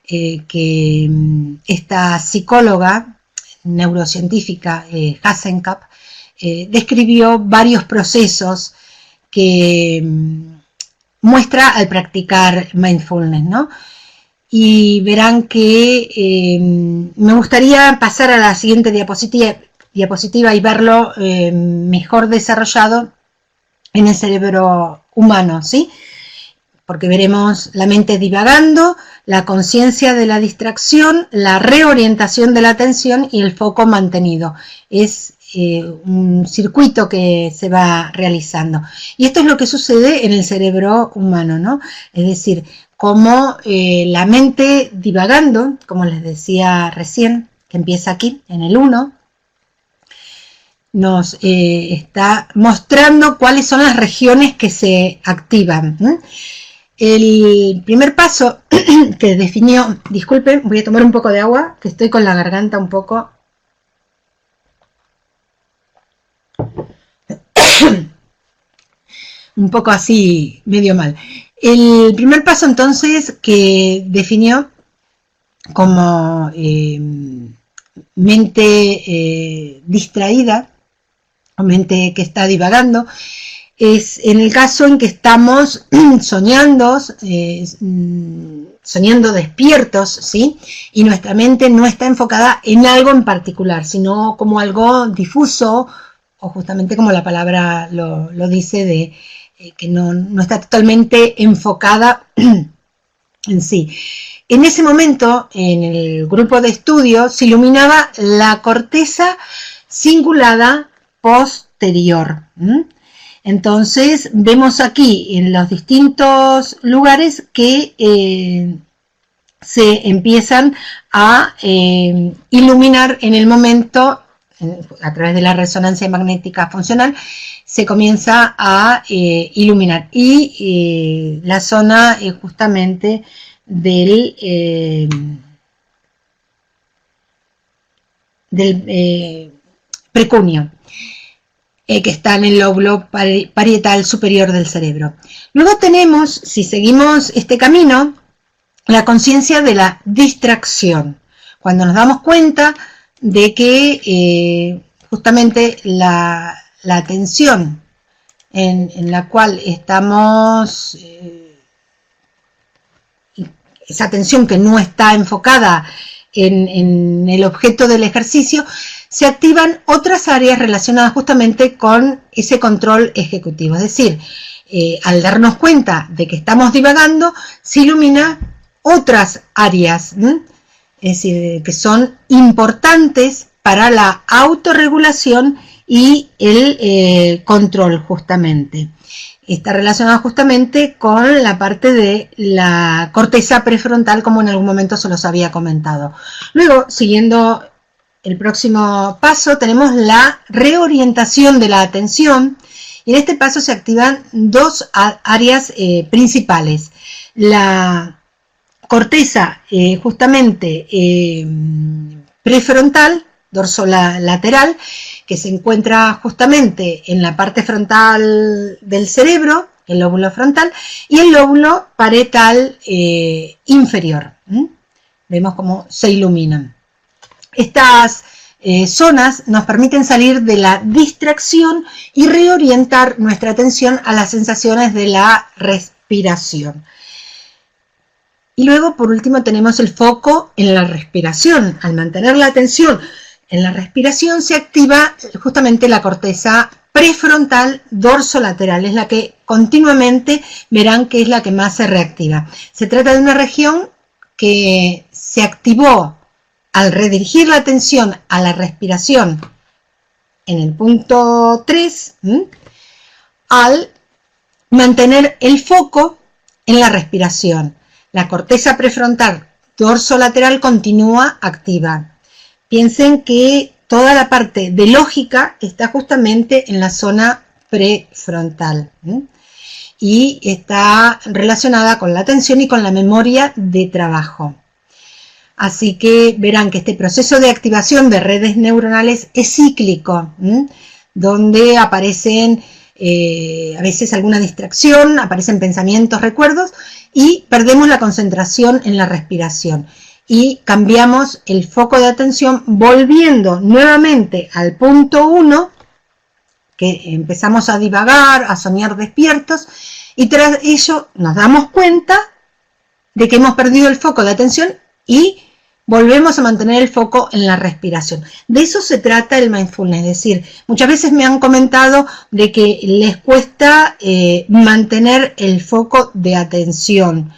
que esta psicóloga neurocientífica Hasenkap describió varios procesos que muestra al practicar mindfulness, ¿no? Y verán que me gustaría pasar a la siguiente diapositiva y verlo mejor desarrollado en el cerebro humano, ¿sí? Porque veremos la mente divagando, la conciencia de la distracción, la reorientación de la atención y el foco mantenido. Es un circuito que se va realizando. Y esto es lo que sucede en el cerebro humano, ¿no? Es decir, como la mente divagando, como les decía recién, que empieza aquí, en el 1, nos está mostrando cuáles son las regiones que se activan. El primer paso que definió, disculpen, voy a tomar un poco de agua, que estoy con la garganta un poco así, medio mal. El primer paso entonces que definió como mente distraída o mente que está divagando es en el caso en que estamos soñando despiertos, ¿sí? Y nuestra mente no está enfocada en algo en particular, sino como algo difuso, o justamente como la palabra lo dice, de que no está totalmente enfocada en sí. En ese momento, en el grupo de estudio, se iluminaba la corteza cingulada posterior. Entonces, vemos aquí en los distintos lugares que se empiezan a iluminar en el momento, a través de la resonancia magnética funcional, se comienza a iluminar. Y la zona justamente del precunio, que está en el lóbulo parietal superior del cerebro. Luego tenemos, si seguimos este camino, la conciencia de la distracción. Cuando nos damos cuenta de que justamente la atención en la cual estamos, esa atención que no está enfocada en el objeto del ejercicio, se activan otras áreas relacionadas justamente con ese control ejecutivo. Es decir, al darnos cuenta de que estamos divagando, se ilumina otras áreas, es decir, que son importantes para la autorregulación y el control justamente. Está relacionado justamente con la parte de la corteza prefrontal, como en algún momento se los había comentado. Luego, siguiendo el próximo paso, tenemos la reorientación de la atención, y en este paso se activan dos áreas principales. La corteza justamente prefrontal, dorsolateral, que se encuentra justamente en la parte frontal del cerebro, el lóbulo frontal, y el lóbulo parietal inferior. Vemos cómo se iluminan. Estas zonas nos permiten salir de la distracción y reorientar nuestra atención a las sensaciones de la respiración. Y luego, por último, tenemos el foco en la respiración. Al mantener la atención en la respiración se activa justamente la corteza prefrontal dorsolateral, es la que continuamente verán que es la que más se reactiva. Se trata de una región que se activó al redirigir la atención a la respiración en el punto 3, al mantener el foco en la respiración. La corteza prefrontal dorsolateral continúa activa. Piensen que toda la parte de lógica está justamente en la zona prefrontal y está relacionada con la atención y con la memoria de trabajo. Así que verán que este proceso de activación de redes neuronales es cíclico, donde aparecen a veces alguna distracción, aparecen pensamientos, recuerdos, y perdemos la concentración en la respiración. Y cambiamos el foco de atención volviendo nuevamente al punto 1, que empezamos a divagar, a soñar despiertos, y tras ello nos damos cuenta de que hemos perdido el foco de atención y volvemos a mantener el foco en la respiración. De eso se trata el mindfulness, es decir, muchas veces me han comentado de que les cuesta mantener el foco de atención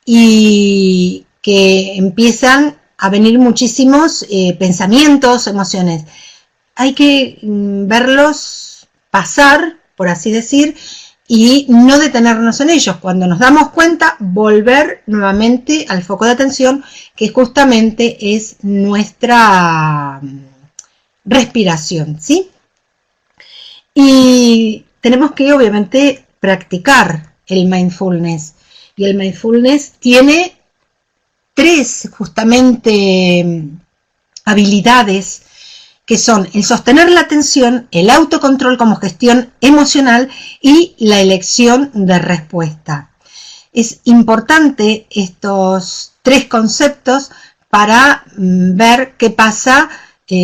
y que empiezan a venir muchísimos pensamientos, emociones. Hay que verlos pasar, por así decir, y no detenernos en ellos. Cuando nos damos cuenta, volver nuevamente al foco de atención, que justamente es nuestra respiración, ¿sí? Y tenemos que, obviamente, practicar el mindfulness. Y el mindfulness tiene 3, justamente, habilidades, que son el sostener la atención, el autocontrol como gestión emocional y la elección de respuesta. Es importante estos 3 conceptos para ver qué pasa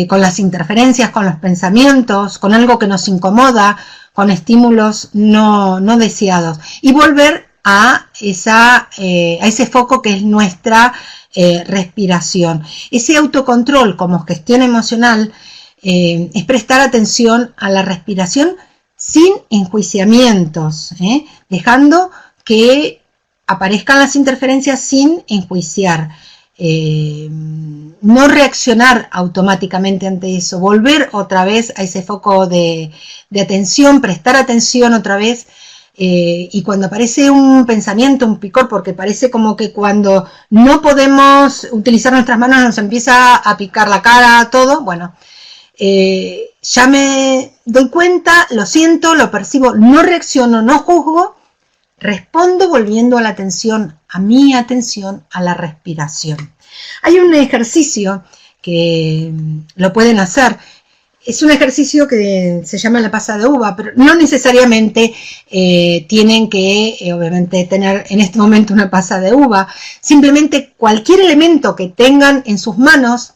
con las interferencias, con los pensamientos, con algo que nos incomoda, con estímulos no deseados, y volver a ese foco que es nuestra respiración. Ese autocontrol como gestión emocional es prestar atención a la respiración sin enjuiciamientos, dejando que aparezcan las interferencias sin enjuiciar, no reaccionar automáticamente ante eso, volver otra vez a ese foco de atención, prestar atención otra vez. Y cuando aparece un pensamiento, un picor, porque parece como que cuando no podemos utilizar nuestras manos nos empieza a picar la cara, todo, bueno, ya me doy cuenta, lo siento, lo percibo, no reacciono, no juzgo, respondo volviendo a la atención, a mi atención, a la respiración. Hay un ejercicio que lo pueden hacer. Es un ejercicio que se llama la pasa de uva, pero no necesariamente tienen que, obviamente, tener en este momento una pasa de uva. Simplemente cualquier elemento que tengan en sus manos,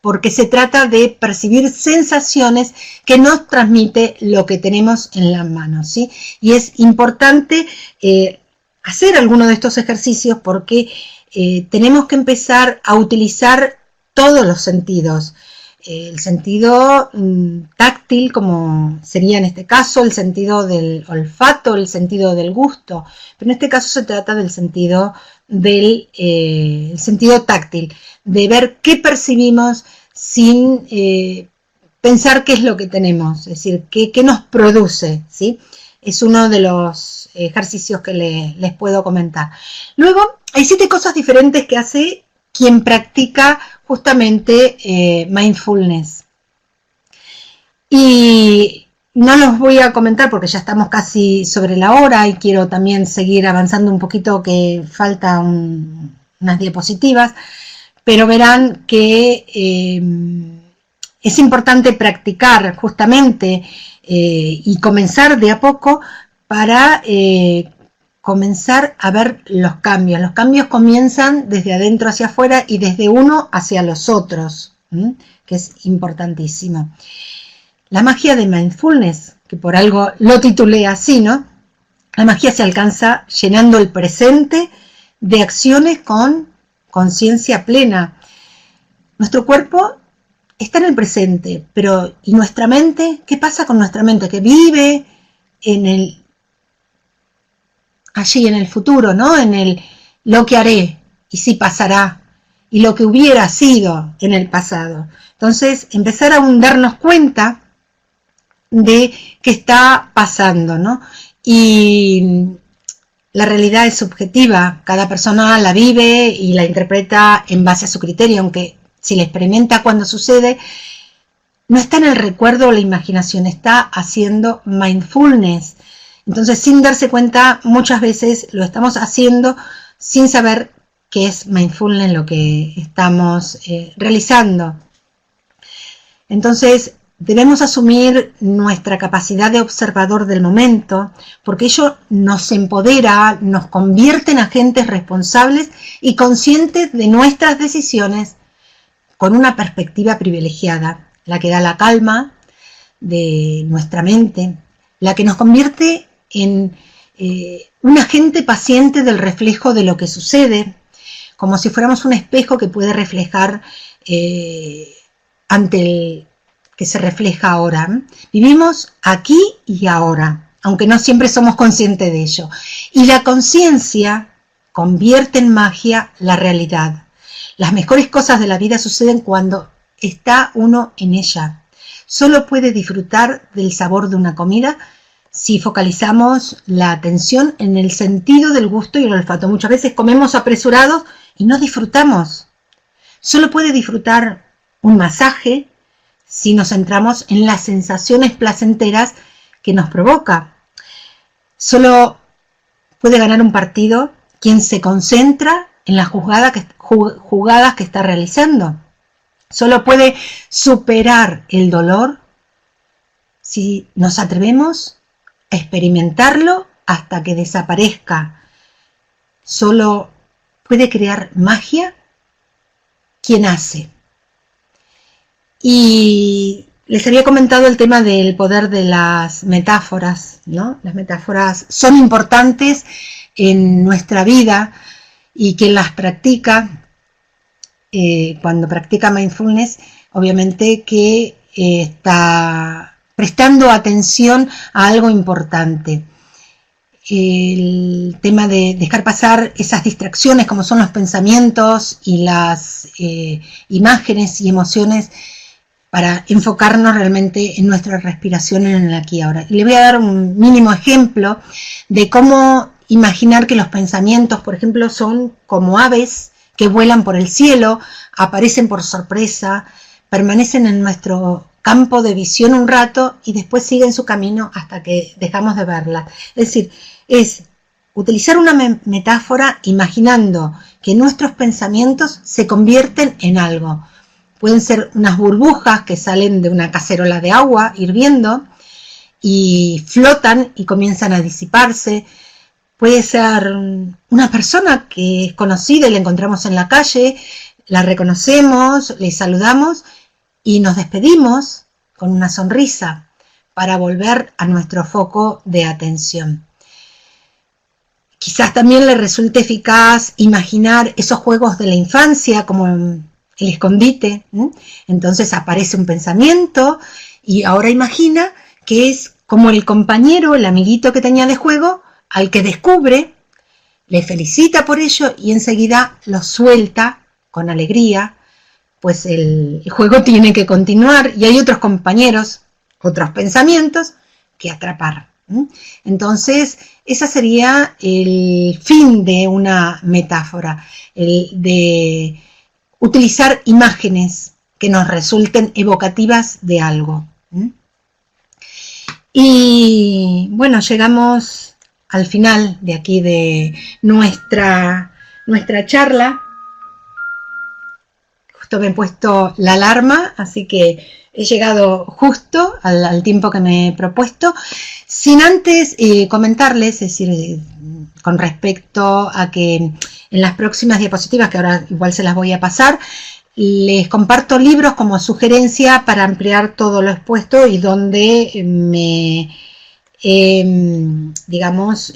porque se trata de percibir sensaciones que nos transmite lo que tenemos en las manos, ¿sí? Y es importante hacer alguno de estos ejercicios porque tenemos que empezar a utilizar todos los sentidos. El sentido táctil, como sería en este caso, el sentido del olfato, el sentido del gusto, pero en este caso se trata del sentido el sentido táctil, de ver qué percibimos sin pensar qué es lo que tenemos, es decir, qué nos produce, ¿sí? Es uno de los ejercicios que les puedo comentar. Luego, hay 7 cosas diferentes que hace quien practica justamente mindfulness. Y no los voy a comentar porque ya estamos casi sobre la hora y quiero también seguir avanzando un poquito, que falta unas diapositivas, pero verán que es importante practicar justamente y comenzar de a poco para comenzar a ver los cambios. Los cambios comienzan desde adentro hacia afuera y desde uno hacia los otros, que es importantísimo. La magia de mindfulness, que por algo lo titulé así, ¿no? La magia se alcanza llenando el presente de acciones con conciencia plena. Nuestro cuerpo está en el presente, pero ¿y nuestra mente? ¿Qué pasa con nuestra mente? Que vive allí en el futuro, ¿no? En lo que haré y si pasará y lo que hubiera sido en el pasado. Entonces, empezar a darnos cuenta de qué está pasando, ¿no? Y la realidad es subjetiva, cada persona la vive y la interpreta en base a su criterio, aunque si la experimenta cuando sucede, no está en el recuerdo o la imaginación, está haciendo mindfulness. Entonces, sin darse cuenta, muchas veces lo estamos haciendo sin saber qué es mindfulness lo que estamos realizando. Entonces, debemos asumir nuestra capacidad de observador del momento, porque ello nos empodera, nos convierte en agentes responsables y conscientes de nuestras decisiones con una perspectiva privilegiada, la que da la calma de nuestra mente, la que nos convierte en un agente paciente del reflejo de lo que sucede, como si fuéramos un espejo que puede reflejar ante el que se refleja ahora. Vivimos aquí y ahora, aunque no siempre somos conscientes de ello. Y la conciencia convierte en magia la realidad. Las mejores cosas de la vida suceden cuando está uno en ella. Solo puede disfrutar del sabor de una comida si focalizamos la atención en el sentido del gusto y el olfato. Muchas veces comemos apresurados y no disfrutamos. Solo puede disfrutar un masaje si nos centramos en las sensaciones placenteras que nos provoca. Solo puede ganar un partido quien se concentra en las jugadas que está realizando. Solo puede superar el dolor si nos atrevemos a experimentarlo hasta que desaparezca. Solo puede crear magia quien hace. Y les había comentado el tema del poder de las metáforas, ¿no? Las metáforas son importantes en nuestra vida y quien las practica, cuando practica mindfulness, obviamente que está prestando atención a algo importante. El tema de dejar pasar esas distracciones como son los pensamientos y las imágenes y emociones para enfocarnos realmente en nuestra respiración en el aquí y ahora. Le voy a dar un mínimo ejemplo de cómo imaginar que los pensamientos, por ejemplo, son como aves que vuelan por el cielo, aparecen por sorpresa, permanecen en nuestro campo de visión un rato y después siguen su camino hasta que dejamos de verlas. Es decir, es utilizar una metáfora imaginando que nuestros pensamientos se convierten en algo. Pueden ser unas burbujas que salen de una cacerola de agua hirviendo y flotan y comienzan a disiparse. Puede ser una persona que es conocida y la encontramos en la calle, la reconocemos, le saludamos y nos despedimos con una sonrisa para volver a nuestro foco de atención. Quizás también le resulte eficaz imaginar esos juegos de la infancia como el escondite. Entonces aparece un pensamiento y ahora imagina que es como el compañero, el amiguito que tenía de juego, al que descubre, le felicita por ello y enseguida lo suelta con alegría, pues el juego tiene que continuar y hay otros compañeros, otros pensamientos que atrapar. Entonces, ese sería el fin de una metáfora, el de utilizar imágenes que nos resulten evocativas de algo. Y bueno, llegamos al final de aquí de nuestra charla. justo me he puesto la alarma, así que he llegado justo al tiempo que me he propuesto. Sin antes comentarles, es decir, con respecto a que en las próximas diapositivas, que ahora igual se las voy a pasar, les comparto libros como sugerencia para ampliar todo lo expuesto y donde me digamos,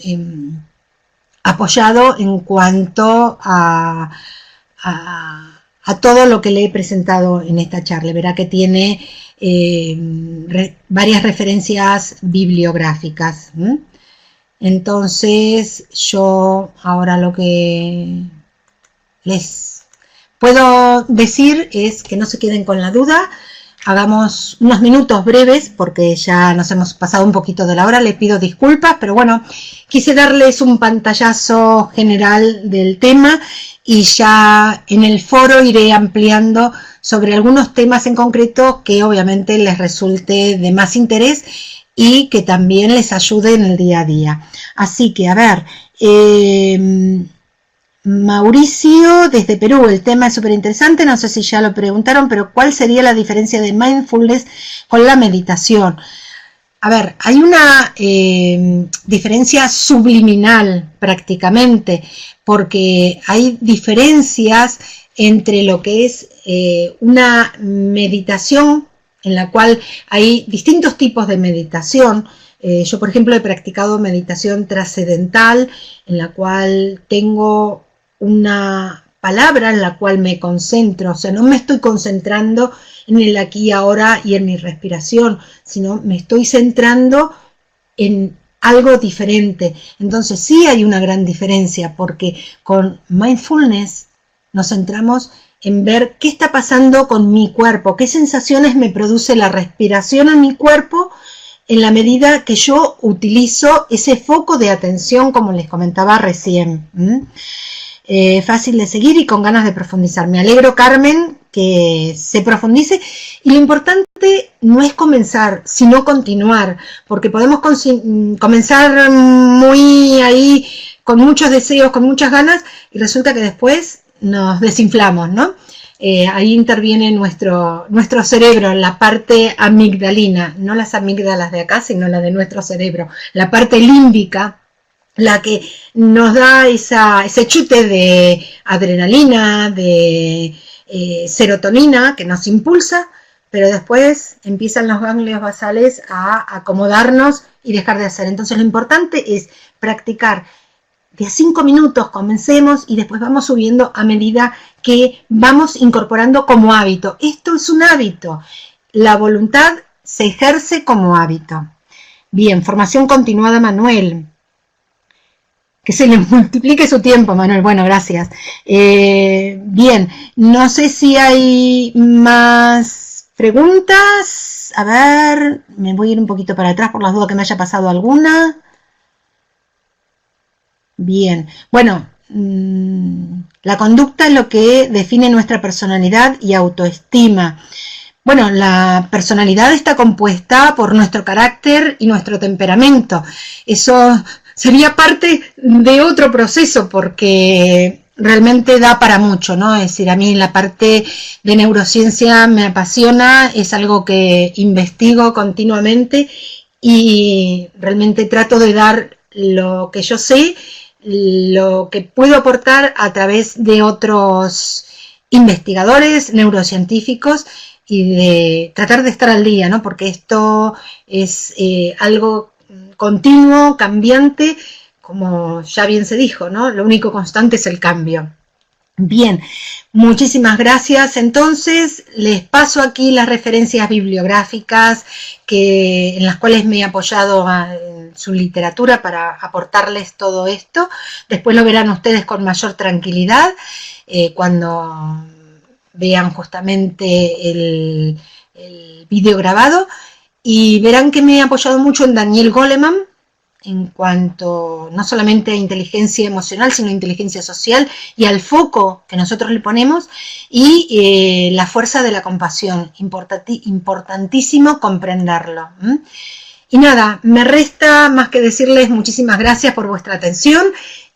apoyado en cuanto a todo lo que le he presentado en esta charla. Verá que tiene varias referencias bibliográficas. Entonces, yo ahora lo que les puedo decir es que no se queden con la duda. Hagamos unos minutos breves porque ya nos hemos pasado un poquito de la hora, les pido disculpas, pero bueno, quise darles un pantallazo general del tema y ya en el foro iré ampliando sobre algunos temas en concreto que obviamente les resulte de más interés y que también les ayude en el día a día. Así que, a ver, Mauricio, desde Perú, el tema es súper interesante, no sé si ya lo preguntaron, pero ¿cuál sería la diferencia de mindfulness con la meditación? A ver, hay una diferencia subliminal prácticamente, porque hay diferencias entre lo que es una meditación, en la cual hay distintos tipos de meditación. Yo, por ejemplo, he practicado meditación trascendental, en la cual tengo una palabra en la cual me concentro, o sea, no me estoy concentrando en el aquí y ahora y en mi respiración, sino me estoy centrando en algo diferente. Entonces sí hay una gran diferencia, porque con mindfulness nos centramos en ver qué está pasando con mi cuerpo, qué sensaciones me produce la respiración en mi cuerpo en la medida que yo utilizo ese foco de atención, como les comentaba recién. Fácil de seguir y con ganas de profundizar. Me alegro, Carmen, que se profundice, y lo importante no es comenzar, sino continuar, porque podemos comenzar muy ahí, con muchos deseos, con muchas ganas, y resulta que después nos desinflamos, ¿no? Ahí interviene nuestro cerebro, la parte amigdalina, no las amígdalas de acá, sino la de nuestro cerebro, la parte límbica, la que nos da ese chute de adrenalina, de serotonina, que nos impulsa, pero después empiezan los ganglios basales a acomodarnos y dejar de hacer. Entonces lo importante es practicar de a 5 minutos, comencemos, y después vamos subiendo a medida que vamos incorporando como hábito. Esto es un hábito. La voluntad se ejerce como hábito. Bien, formación continuada, Manuel. Que se le multiplique su tiempo, Manuel. Bueno, gracias. Bien, no sé si hay más preguntas. A ver, me voy a ir un poquito para atrás por las dudas que me haya pasado alguna. Bien, bueno, la conducta es lo que define nuestra personalidad y autoestima. Bueno, la personalidad está compuesta por nuestro carácter y nuestro temperamento. Eso sería parte de otro proceso, porque realmente da para mucho, ¿no? Es decir, a mí la parte de neurociencia me apasiona, es algo que investigo continuamente y realmente trato de dar lo que yo sé, lo que puedo aportar a través de otros investigadores neurocientíficos y de tratar de estar al día, ¿no? Porque esto es algo continuo, cambiante, como ya bien se dijo, ¿no? Lo único constante es el cambio. Bien, muchísimas gracias. Entonces, les paso aquí las referencias bibliográficas en las cuales me he apoyado en su literatura para aportarles todo esto. Después lo verán ustedes con mayor tranquilidad cuando vean justamente el vídeo grabado, y verán que me he apoyado mucho en Daniel Goleman en cuanto no solamente a inteligencia emocional, sino a inteligencia social y al foco que nosotros le ponemos, y la fuerza de la compasión, importantísimo comprenderlo. Y nada, me resta más que decirles muchísimas gracias por vuestra atención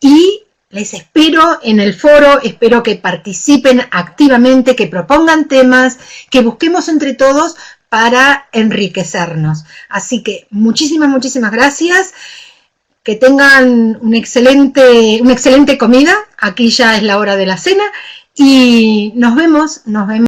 y Les espero en el foro, espero que participen activamente, que propongan temas, que busquemos entre todos para enriquecernos. Así que muchísimas gracias. Que tengan una excelente comida. Aquí ya es la hora de la cena y nos vemos